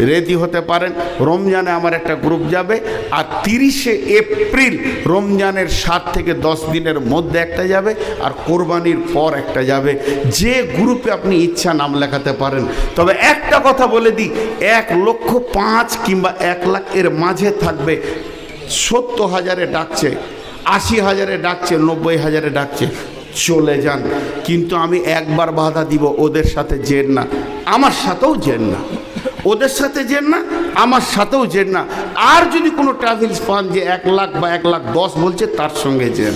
রেডি হতে পারেন। রমজানে আমার একটা গ্রুপ যাবে, আর 30শে এপ্রিল রমজানের 7 থেকে 10 দিনের মধ্যে একটা যাবে, আর কোরবানির পর একটা যাবে। যে গ্রুপে আপনি ইচ্ছা নাম লেখাতে পারেন। তবে একটা কথা বলে দিই, 1,05,000 কিংবা 1 লাখ এর মাঝে থাকবে। 70,000-এ ডাকছে, 80,000-এ ডাকছে, 90,000-এ ডাকছে, চলে যান। কিন্তু আমি একবার বাধা দিব, ওদের সাথে যেন না, আমার সাথেও যেন না। ওদের সাথে যেন না, আমার সাথেও যেন না। আর যদি কোনো ট্রাভেলস পান যে 1 লাখ বা 1,10,000 বলছে, তার সঙ্গে যেন।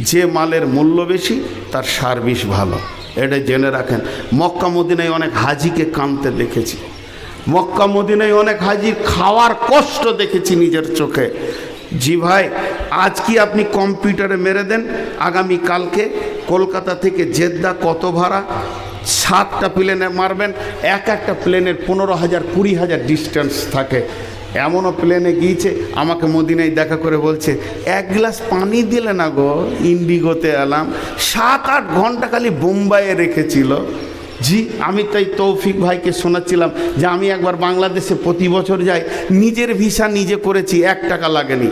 যে মালের মূল্য বেশি তার সার্ভিস ভালো, এটা জেনে রাখেন। মক্কা মদিনায় অনেক হাজিকে কাঁদতে দেখেছি, মক্কা মদিনায় অনেক হাজির খাওয়ার কষ্ট দেখেছি নিজের চোখে। জি ভাই, আজ কি আপনি কম্পিউটারে মেরে দেন, আগামী কালকে কলকাতা থেকে জেদ্দা কত ভাড়া, 7টা প্লেনে মারবেন, একটা প্লেনের 15,000 20,000 ডিস্টেন্স থাকে। এমনও প্লেনে গিয়েছে, আমাকে মদিনায় দেখা করে বলছে, 1 গ্লাস পানি দিলে না গো, ইন্ডিগোতে এলাম, 7-8 ঘন্টা খালি বোম্বাইয়ে রেখেছিল। জি, আমি তাই তৌফিক ভাইকে শোনাচ্ছিলাম যে আমি একবার বাংলাদেশে প্রতি বছর যাই, নিজের ভিসা নিজে করেছি, 1 টাকা লাগেনি,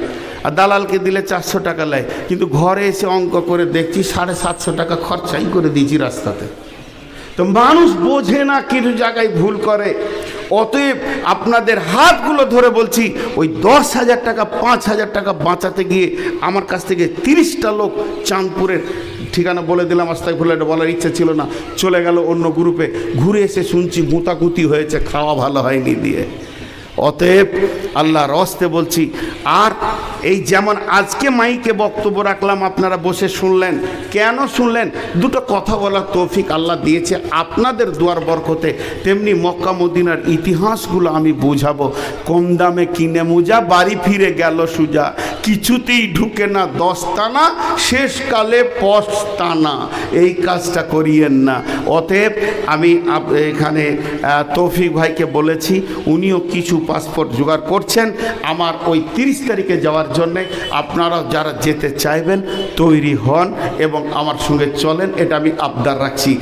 আর দালালকে দিলে 400 টাকা লাগে। কিন্তু ঘরে এসে অঙ্ক করে দেখছি 750 টাকা খরচাই করে দিয়েছি রাস্তাতে। তো মানুষ বোঝে না, কিছু জায়গায় ভুল করে। অতএব আপনাদের হাতগুলো ধরে বলছি, ওই 10,000 টাকা 5,000 টাকা বাঁচাতে গিয়ে আমার কাছ থেকে 30টা লোক চাঁদপুরের ঠিকানা বলে দিলাম, আস্তাগফিরুল্লাহ, এটা বলার ইচ্ছা ছিল না, চলে গেল অন্য গ্রুপে। ঘুরে এসে শুনছি গুঁতাগুতি হয়েছে, খাওয়া ভালো হয়নি দিয়ে। অতএব আল্লাহর রাস্তে বলছি। আর এই যেমন আজকে মাইকে বক্তব্য রাখলাম, আপনারা বসে শুনলেন, কেন শুনলেন? 2টো কথা বলার তৌফিক আল্লাহ দিয়েছে আপনাদের দুয়ার বরকতে। তেমনি মক্কা মদিনার ইতিহাসগুলো আমি বুঝাবো। কম দামে কিনে মুজা, বাড়ি ফিরে গেল সুজা, কিছুতেই ঢুকে না দস্তানা, শেষকালে পস্তানা। এই কাজটা করিয়েন না। অতএব আমি এখানে তৌফিক ভাইকে বলেছি, উনিও কিছু পাসপোর্ট জোগাড় করছেন আমার ওই 30 তারিখে যাওয়ার জন্যে। আপনারা যারা যেতে চাইবেন তৈরি হন এবং আমার সঙ্গে চলেন, এটা আমি আবদার রাখছি।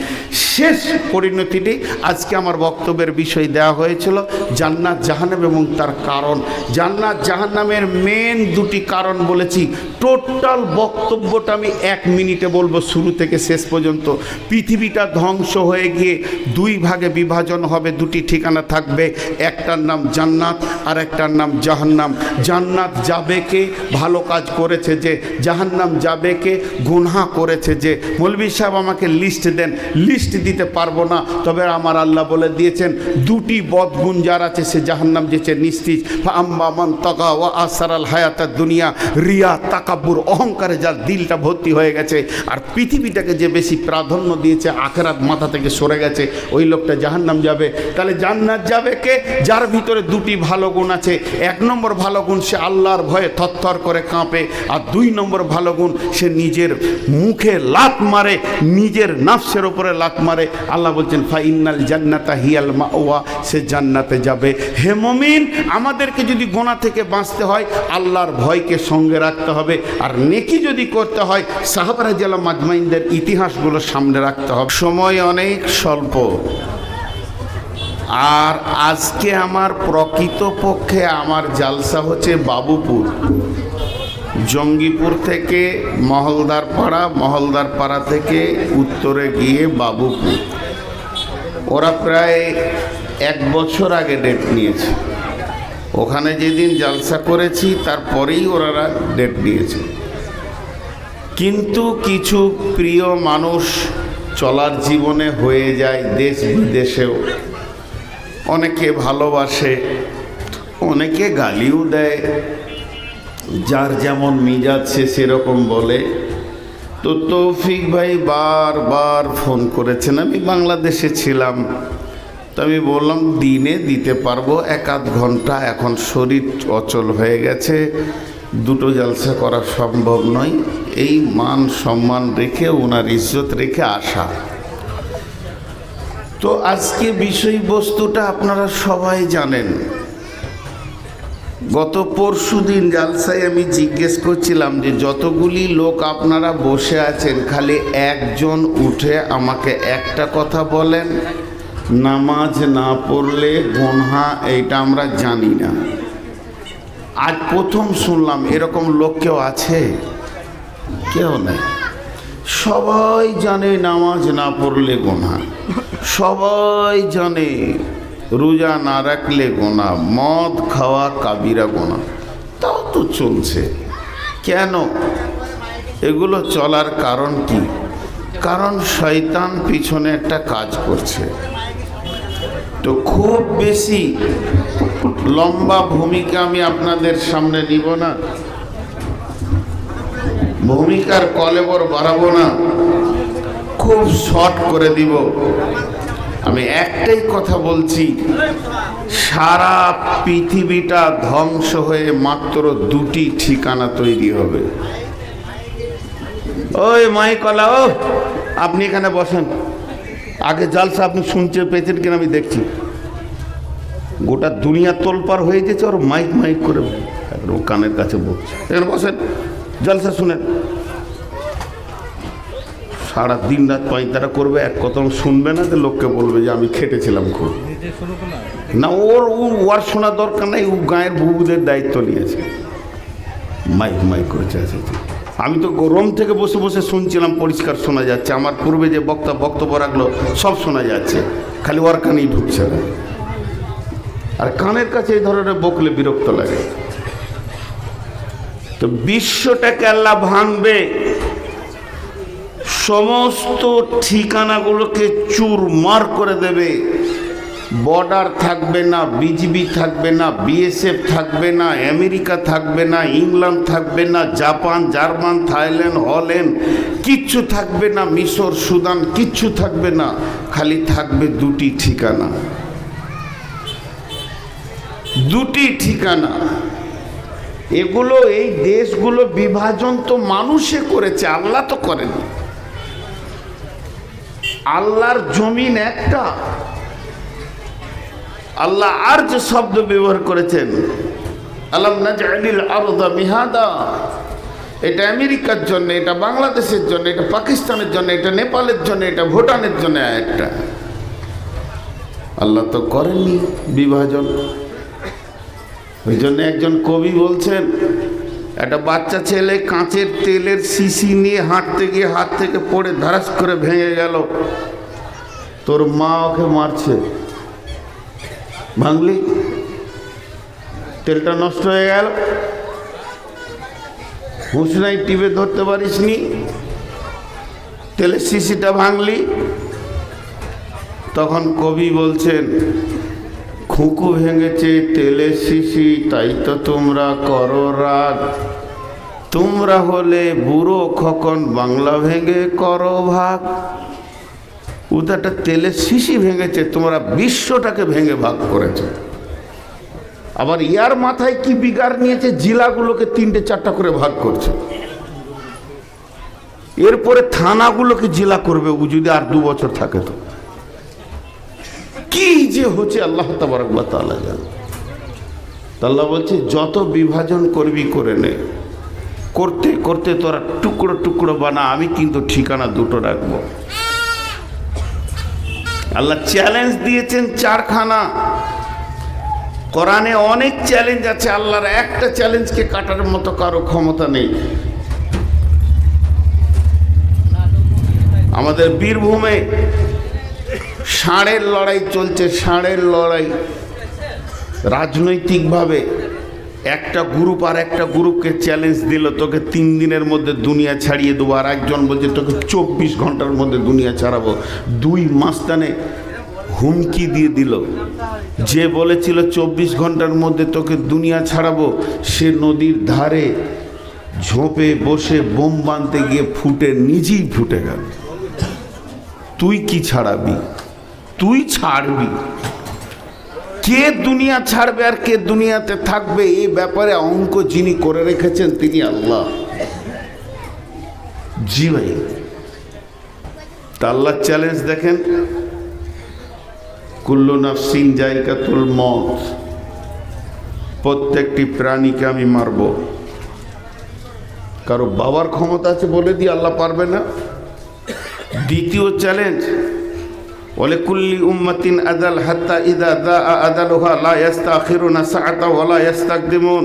শেষ পরিণতিটি আজকে আমার বক্তব্যের বিষয় দেওয়া হয়েছিল জান্নাত জাহান্নাম এবং তার কারণ। জান্নাত জাহান্নামের মেন দুটি কারণ বলেছি। টোটাল বক্তব্যটা আমি 1 মিনিটে বলবো, শুরু থেকে শেষ পর্যন্ত। পৃথিবীটা ধ্বংস হয়ে গিয়ে 2 ভাগে বিভাজন হবে, 2টি ঠিকানা থাকবে, একটার নাম জান্নাত আর একটার নাম জাহান্নাম। জান্নাত যাবে কে? ভালো কাজ করেছে যে। জাহান্নাম যাবে কে? গুনাহ করেছে যে। মৌলভী সাহেব আমাকে লিস্ট দেন, লিস্ট দিতে পারবো না, তবে আমার আল্লাহ বলে দিয়েছেন 2টি বদগুণ যার আছে সে জাহান্নাম যেছে নিশ্চিত। আম্মা মান তাকা ওয়া আসারাল হায়াতাদ দুনিয়া, রিয়া তাকাব্বুর অহংকারে যার দিলটা ভর্তি হয়ে গেছে আর পৃথিবীটাকে যে বেশি প্রাধান্য দিয়েছে, আখেরাত মাথা থেকে সরে গেছে, ওই লোকটা জাহান্নাম যাবে। তাহলে জান্নাত যাবে কে? যার ভিতরে 2টি ভালো গুণ আছে। 1 নম্বর ভালো গুণ, সে আল্লাহর ভয়ে থরথর করে কাঁপে। আর 2 নম্বর ভালো গুণ, সে নিজের মুখে লাত মারে, নিজের নাফসের ওপরে লাত মারে। আল্লাহ বলছেন ফাইনাল জান্নাতা হিয়াল মাওয়া, সে জান্নাতে যাবে। হে মুমিন, আমাদেরকে যদি গোনা থেকে বাঁচতে হয় আল্লাহর ভয়কে সঙ্গে রাখতে হবে, আর নেকি যদি করতে হয় সাহাবা রাদিয়াল্লাহু আজমাইনদের ইতিহাসগুলো সামনে রাখতে হবে। সময় অনেক স্বল্প, আর আজকে আমার প্রকৃতপক্ষে আমার জালসা হচ্ছে বাবুপুর, জঙ্গিপুর থেকে মহলদার পাড়া, মহলদার পাড়া থেকে উত্তরে গিয়ে বাবুপুর। ওরা প্রায় 1 বছর আগে ডেট নিয়েছে। ওখানে যেদিন জালসা করেছি তারপরেই ওরা ডেট নিয়েছে। কিন্তু কিছু প্রিয় মানুষ চলার জীবনে হয়ে যায়, দেশ বিদেশেও। অনেকে ভালোবাসে, অনেকে গালিও দেয়, যার যেমন মিজাজ সে সেরকম বলে। তো তৌফিক ভাই বারবার ফোন করেছেন, আমি বাংলাদেশে ছিলাম, তো আমি বললাম দিনে দিতে পারবো 1-8 ঘন্টা, এখন শরীর অচল হয়ে গেছে, 2টো জালসা করা সম্ভব নয়। এই মান সম্মান রেখে, ওনার ইজ্জত রেখে আসা। তো আজকে বিষয়বস্তুটা আপনারা সবাই জানেন। গত পরশুদিন জালসায় আমি জিজ্ঞেস করছিলাম যে যতগুলি লোক আপনারা বসে আছেন, খালি একজন উঠে আমাকে একটা কথা বলেন, নামাজ না পড়লে গুনাহ, এইটা আমরা জানি না। আজ প্রথম শুনলাম এরকম লোক কেউ আছে? কেউ নেই। সবাই জানে নামাজ না পড়লে গুনাহ, সবাই জানে রোজা না রাখলে গুনাহ, মদ খাওয়া কাবিরা গুনাহ, তাও তো চলছে কেন? এগুলো চলার কারণ কি? কারণ শয়তান পিছনে একটা কাজ করছে। তো খুব বেশি লম্বা ভূমিকা আমি আপনাদের সামনে নিব না, ভূমিকার কলেবর বাড়াবো না, খুব শর্ট করে দিব। আমি একটাই কথা বলছি, সারা পৃথিবীটা ধ্বংস হয়ে মাত্র 2টি ঠিকানা তৈরি হবে। ওই মাইকলা, ও আপনি এখানে বসেন, আগে জালসা আপনি শুনতে পেয়েছেন কিনা আমি দেখছি। গোটা দুনিয়া তোলপাড় হয়ে গেছে, ওর মাইক মাইক করে ও কানের কাছে বলছে। এখানে বসেন, জালসা শুনেন। সারা দিন রাত পাঁচতারা করবে, এক কথা শুনবে না, যে লোককে বলবে যে আমি খেটেছিলাম খুব। না, ওর শোনা দরকার নাই, ও গায়ের বুবুদের দায়িত্ব নিয়েছে, মাইক মাইক করেছে। আমি তো গরম থেকে বসে বসে শুনছিলাম, পরিষ্কার শোনা যাচ্ছে। আমার পূর্বে যে বক্তব্য রাখলো সব শোনা যাচ্ছে, খালি ওর কানেই ঢুকছে না। আর কানের কাছে এই ধরনের বকলে বিরক্ত লাগে। তো বিশ্বটাকে আল্লাহ ভাঙবে, সমস্ত ঠিকানাগুলোকে চুরমার করে দেবে। বর্ডার থাকবে না, বিজিবি থাকবে না, বিএসএফ থাকবে না, আমেরিকা থাকবে না, ইংল্যান্ড থাকবে না, জাপান, জার্মান, থাইল্যান্ড, হল্যান্ড, কিচ্ছু থাকবে না, মিশর, সুদান, কিচ্ছু থাকবে না। খালি থাকবে 2টি ঠিকানা, 2টি ঠিকানা। এগুলো এই দেশগুলো বিভাজন তো মানুষে করেছে, আল্লাহ তো করেনি। আল্লাহর জমিন একটা, আল্লাহ আর যে শব্দ ব্যবহার করেছেন, আলাম নাজআলিল আরদা মিহাদা, এটা আমেরিকার জন্য, এটা বাংলাদেশের জন্য, এটা পাকিস্তানের জন্য, এটা নেপালের জন্য, এটা ভুটানের জন্য একটা। আল্লাহ তো করেননি বিভাজন। ওই জন্য একজন কবি বলছেন, একটা বাচ্চা ছেলে কাঁচের তেলের শিশি নিয়ে হাঁটতে গিয়ে হাত থেকে পড়ে ধারাস করে ভেঙে গেল, তোর মা ওকে মারছে, ভাঙলি, তেলটা নষ্ট হয়ে গেল, হুঁশ নাই, টিপে ধরতে পারিস নি, তেলের শিশিটা ভাঙলি। তখন কবি বলছেন, খুকু ভেঙেছে তেলের শিশি, তাই তো তোমরা করো রাগ, তোমরা হলে বুড়ো খকন, বাংলা ভেঙে করো ভাগ। ওটা তেলের শিশি ভেঙেছে, তোমরা বিশ্বটাকে ভেঙে ভাগ করেছে। আবার ইয়ার মাথায় কি বিগার নিয়েছে, জেলাগুলোকে 3-4টা করে ভাগ করছে, এরপরে থানাগুলোকে জেলা করবে ও যদি আর 2 বছর থাকে। তো কি যে হচ্ছে আল্লাহ তাবারক ওয়া তাআলা জানেন। আল্লাহ বলছে, যত বিভাজন করবি করে নে, করতে করতে তোরা টুকরো টুকরো বানা, আমি কিন্তু ঠিকানা দুটো রাখবো। আল্লাহ চ্যালেঞ্জ দিয়েছেন 4খানা। কোরআনে অনেক চ্যালেঞ্জ আছে, আল্লাহর একটা চ্যালেঞ্জকে কাটার মতো কারো ক্ষমতা নেই। আমাদের বীরভূমে ষাঁড়ের লড়াই চলছে, ষাঁড়ের লড়াই। রাজনৈতিকভাবে একটা গ্রুপ আর একটা গ্রুপকে চ্যালেঞ্জ দিল, তোকে 3 দিনের মধ্যে দুনিয়া ছাড়িয়ে দেবো, আর একজন বলছে তোকে 24 ঘন্টার মধ্যে দুনিয়া ছাড়াবো। 2 মাস্তানে হুমকি দিয়ে দিল। যে বলেছিল 24 ঘন্টার মধ্যে তোকে দুনিয়া ছাড়াবো, সে নদীর ধারে ঝোপে বসে বোম বাঁধতে গিয়ে ফুটে নিজেই ফুটে গেল। তুই কি ছাড়াবি? তুই ছাড়বি। কে দুনিয়া ছাড়বে আর কে দুনিয়াতে থাকবে, এই ব্যাপারে অঙ্ক যিনি করে রেখেছেন তিনি আল্লাহ। জি ভাই, তা আল্লাহ চ্যালেঞ্জ দেখেন, কুল্লু নাফসিন যায়কাতুল মউত, প্রত্যেকটি প্রাণীকে আমি মারব। কারো বাবার ক্ষমতা আছে বলে দিয়ে আল্লাহ পারবে না। দ্বিতীয় চ্যালেঞ্জ, ওয়ালিকুল্লি উম্মাতিন আদাল হাত্তা ইযা দাআ আদালুহা লা ইস্তাখিরুনা সাআতা ওয়া লা ইস্তাকদিমুন।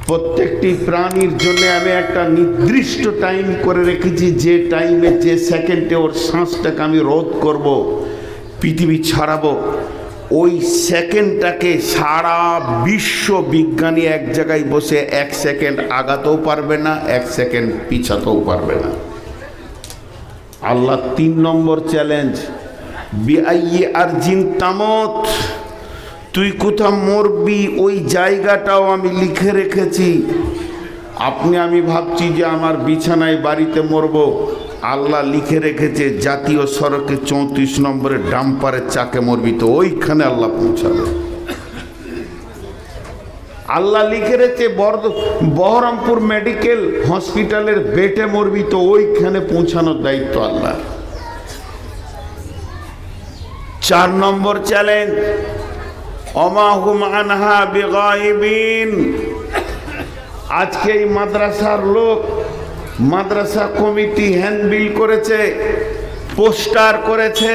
প্রত্যেকটি প্রাণীর জন্য আমি একটা নির্দিষ্ট টাইম করে রেখেছি, যে টাইমে যে সেকেন্ডে ওর শ্বাসটাকে আমি রোধ করব, পৃথিবী ছাড়াবো। ওই সেকেন্ডটাকে সারা বিশ্ব বিজ্ঞানী এক জায়গায় বসে 1 সেকেন্ড আগাতেও পারবে না, 1 সেকেন্ড পিছাতেও পারবে না। আল্লাহ 3 নম্বর চ্যালেঞ্জ, বিআইয়ি আরজিন তামুত, তুই কোথা মরবি ওই জায়গাটাও আমি লিখে রেখেছি। আমি ভাবছি যে আমার বিছানায় বাড়িতে মরবো, আল্লাহ লিখে রেখেছে জাতীয় সড়কে 34 নম্বরের ডাম্পারের চাকে মরবি, তো ওইখানে আল্লাহ পৌঁছাবে। আল্লাহ লিখে রেখেছে বহরমপুর মেডিকেল হসপিটালের বেটে মরবি, তো ওইখানে পৌঁছানোর দায়িত্ব আল্লাহ। 4 নম্বর চ্যালেঞ্জ, ওমা হুম আনহা বিগাইবিন। আজকে এই মাদ্রাসার লোক, মাদ্রাসা কমিটি হ্যান্ডবিল করেছে, পোস্টার করেছে,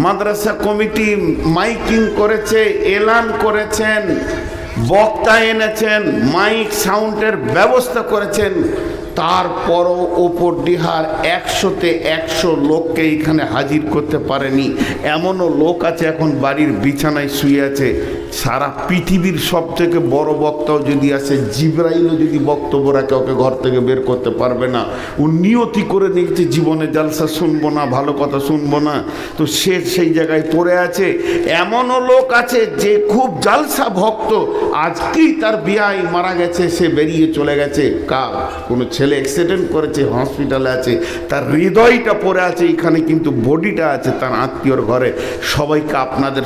মাদ্রাসা কমিটি মাইকিং করেছে, এলান করেছেন, বক্তা এনেছেন, মাইক সাউন্ডের ব্যবস্থা করেছেন। তারপরও ওপর ডিহার 100-তে 100 লোককে এখানে হাজির করতে পারেনি। এমনও লোক আছে এখন বাড়ির বিছানায় শুয়ে আছে। সারা পৃথিবীর সব থেকে বড় বক্তাও যদি আসে, জিবরাইলও যদি বক্তব্য রাখে, ওকে ঘর থেকে বের করতে পারবে না। ও নিয়তি করে নিয়েছে জীবনে জালসা শুনবো না, ভালো কথা শুনবো না, তো সে সেই জায়গায় পড়ে আছে। এমনও লোক আছে যে খুব জালসা ভক্ত, আজকেই তার বিয়াই মারা গেছে, সে বেরিয়ে চলে গেছে। কোনো ছেলে অ্যাক্সিডেন্ট করেছে, হসপিটালে আছে, তার হৃদয়টা পড়ে আছে এখানে, কিন্তু বডিটা আছে তার আত্মীয়র ঘরে। সবাইকে আপনাদের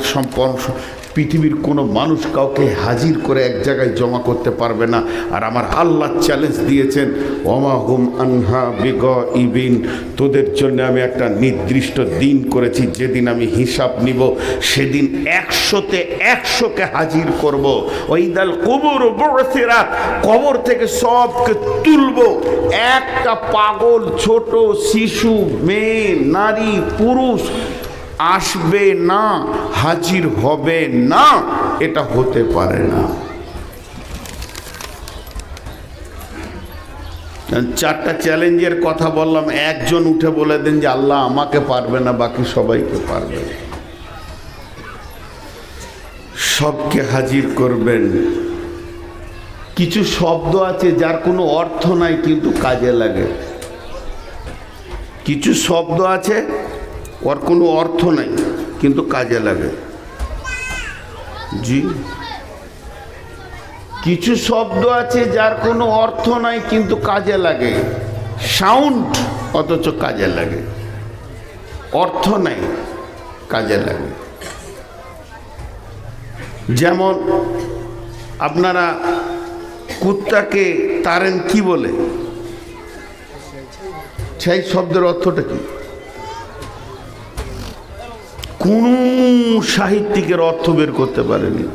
পৃথিবীর কোনো মানুষ কাউকে হাজির করে এক জায়গায় জমা করতে পারবে না। আর আমার আল্লাহ চ্যালেঞ্জ দিয়েছেন, ওমা হুম আনহা বিগাইবিন, তোদের জন্য আমি একটা নির্দিষ্ট দিন করেছি, যেদিন আমি হিসাব নিব, সেদিন 100-তে 100কে হাজির করব। ওইদাল কবর বুসিরাত, কবর থেকে সবকে তুলব। একটা পাগল, ছোট শিশু, মেয়ে, নারী, পুরুষ আসবে না, হাজির হবে না, এটা হতে পারে না। 4টা চ্যালেঞ্জের কথা বললাম, একজন উঠে বলে দেন যে আল্লাহ আমাকে পারবে না, বাকি সবাইকে পারবে। সবকে হাজির করবেন। কিছু শব্দ আছে যার কোনো অর্থ নাই কিন্তু কাজে লাগে। কিছু শব্দ আছে ওর কোনো অর্থ নাই কিন্তু কাজে লাগে। জি, কিছু শব্দ আছে যার কোনো অর্থ নাই কিন্তু কাজে লাগে। সাউন্ড, অথচ কাজে লাগে। অর্থ নাই, কাজে লাগে। যেমন আপনারা কুত্তাকে তাড়েন কি বলে? সেই শব্দের অর্থটা কি? কোন সাহিত্যিকের অর্থ বের করতে পারেনি।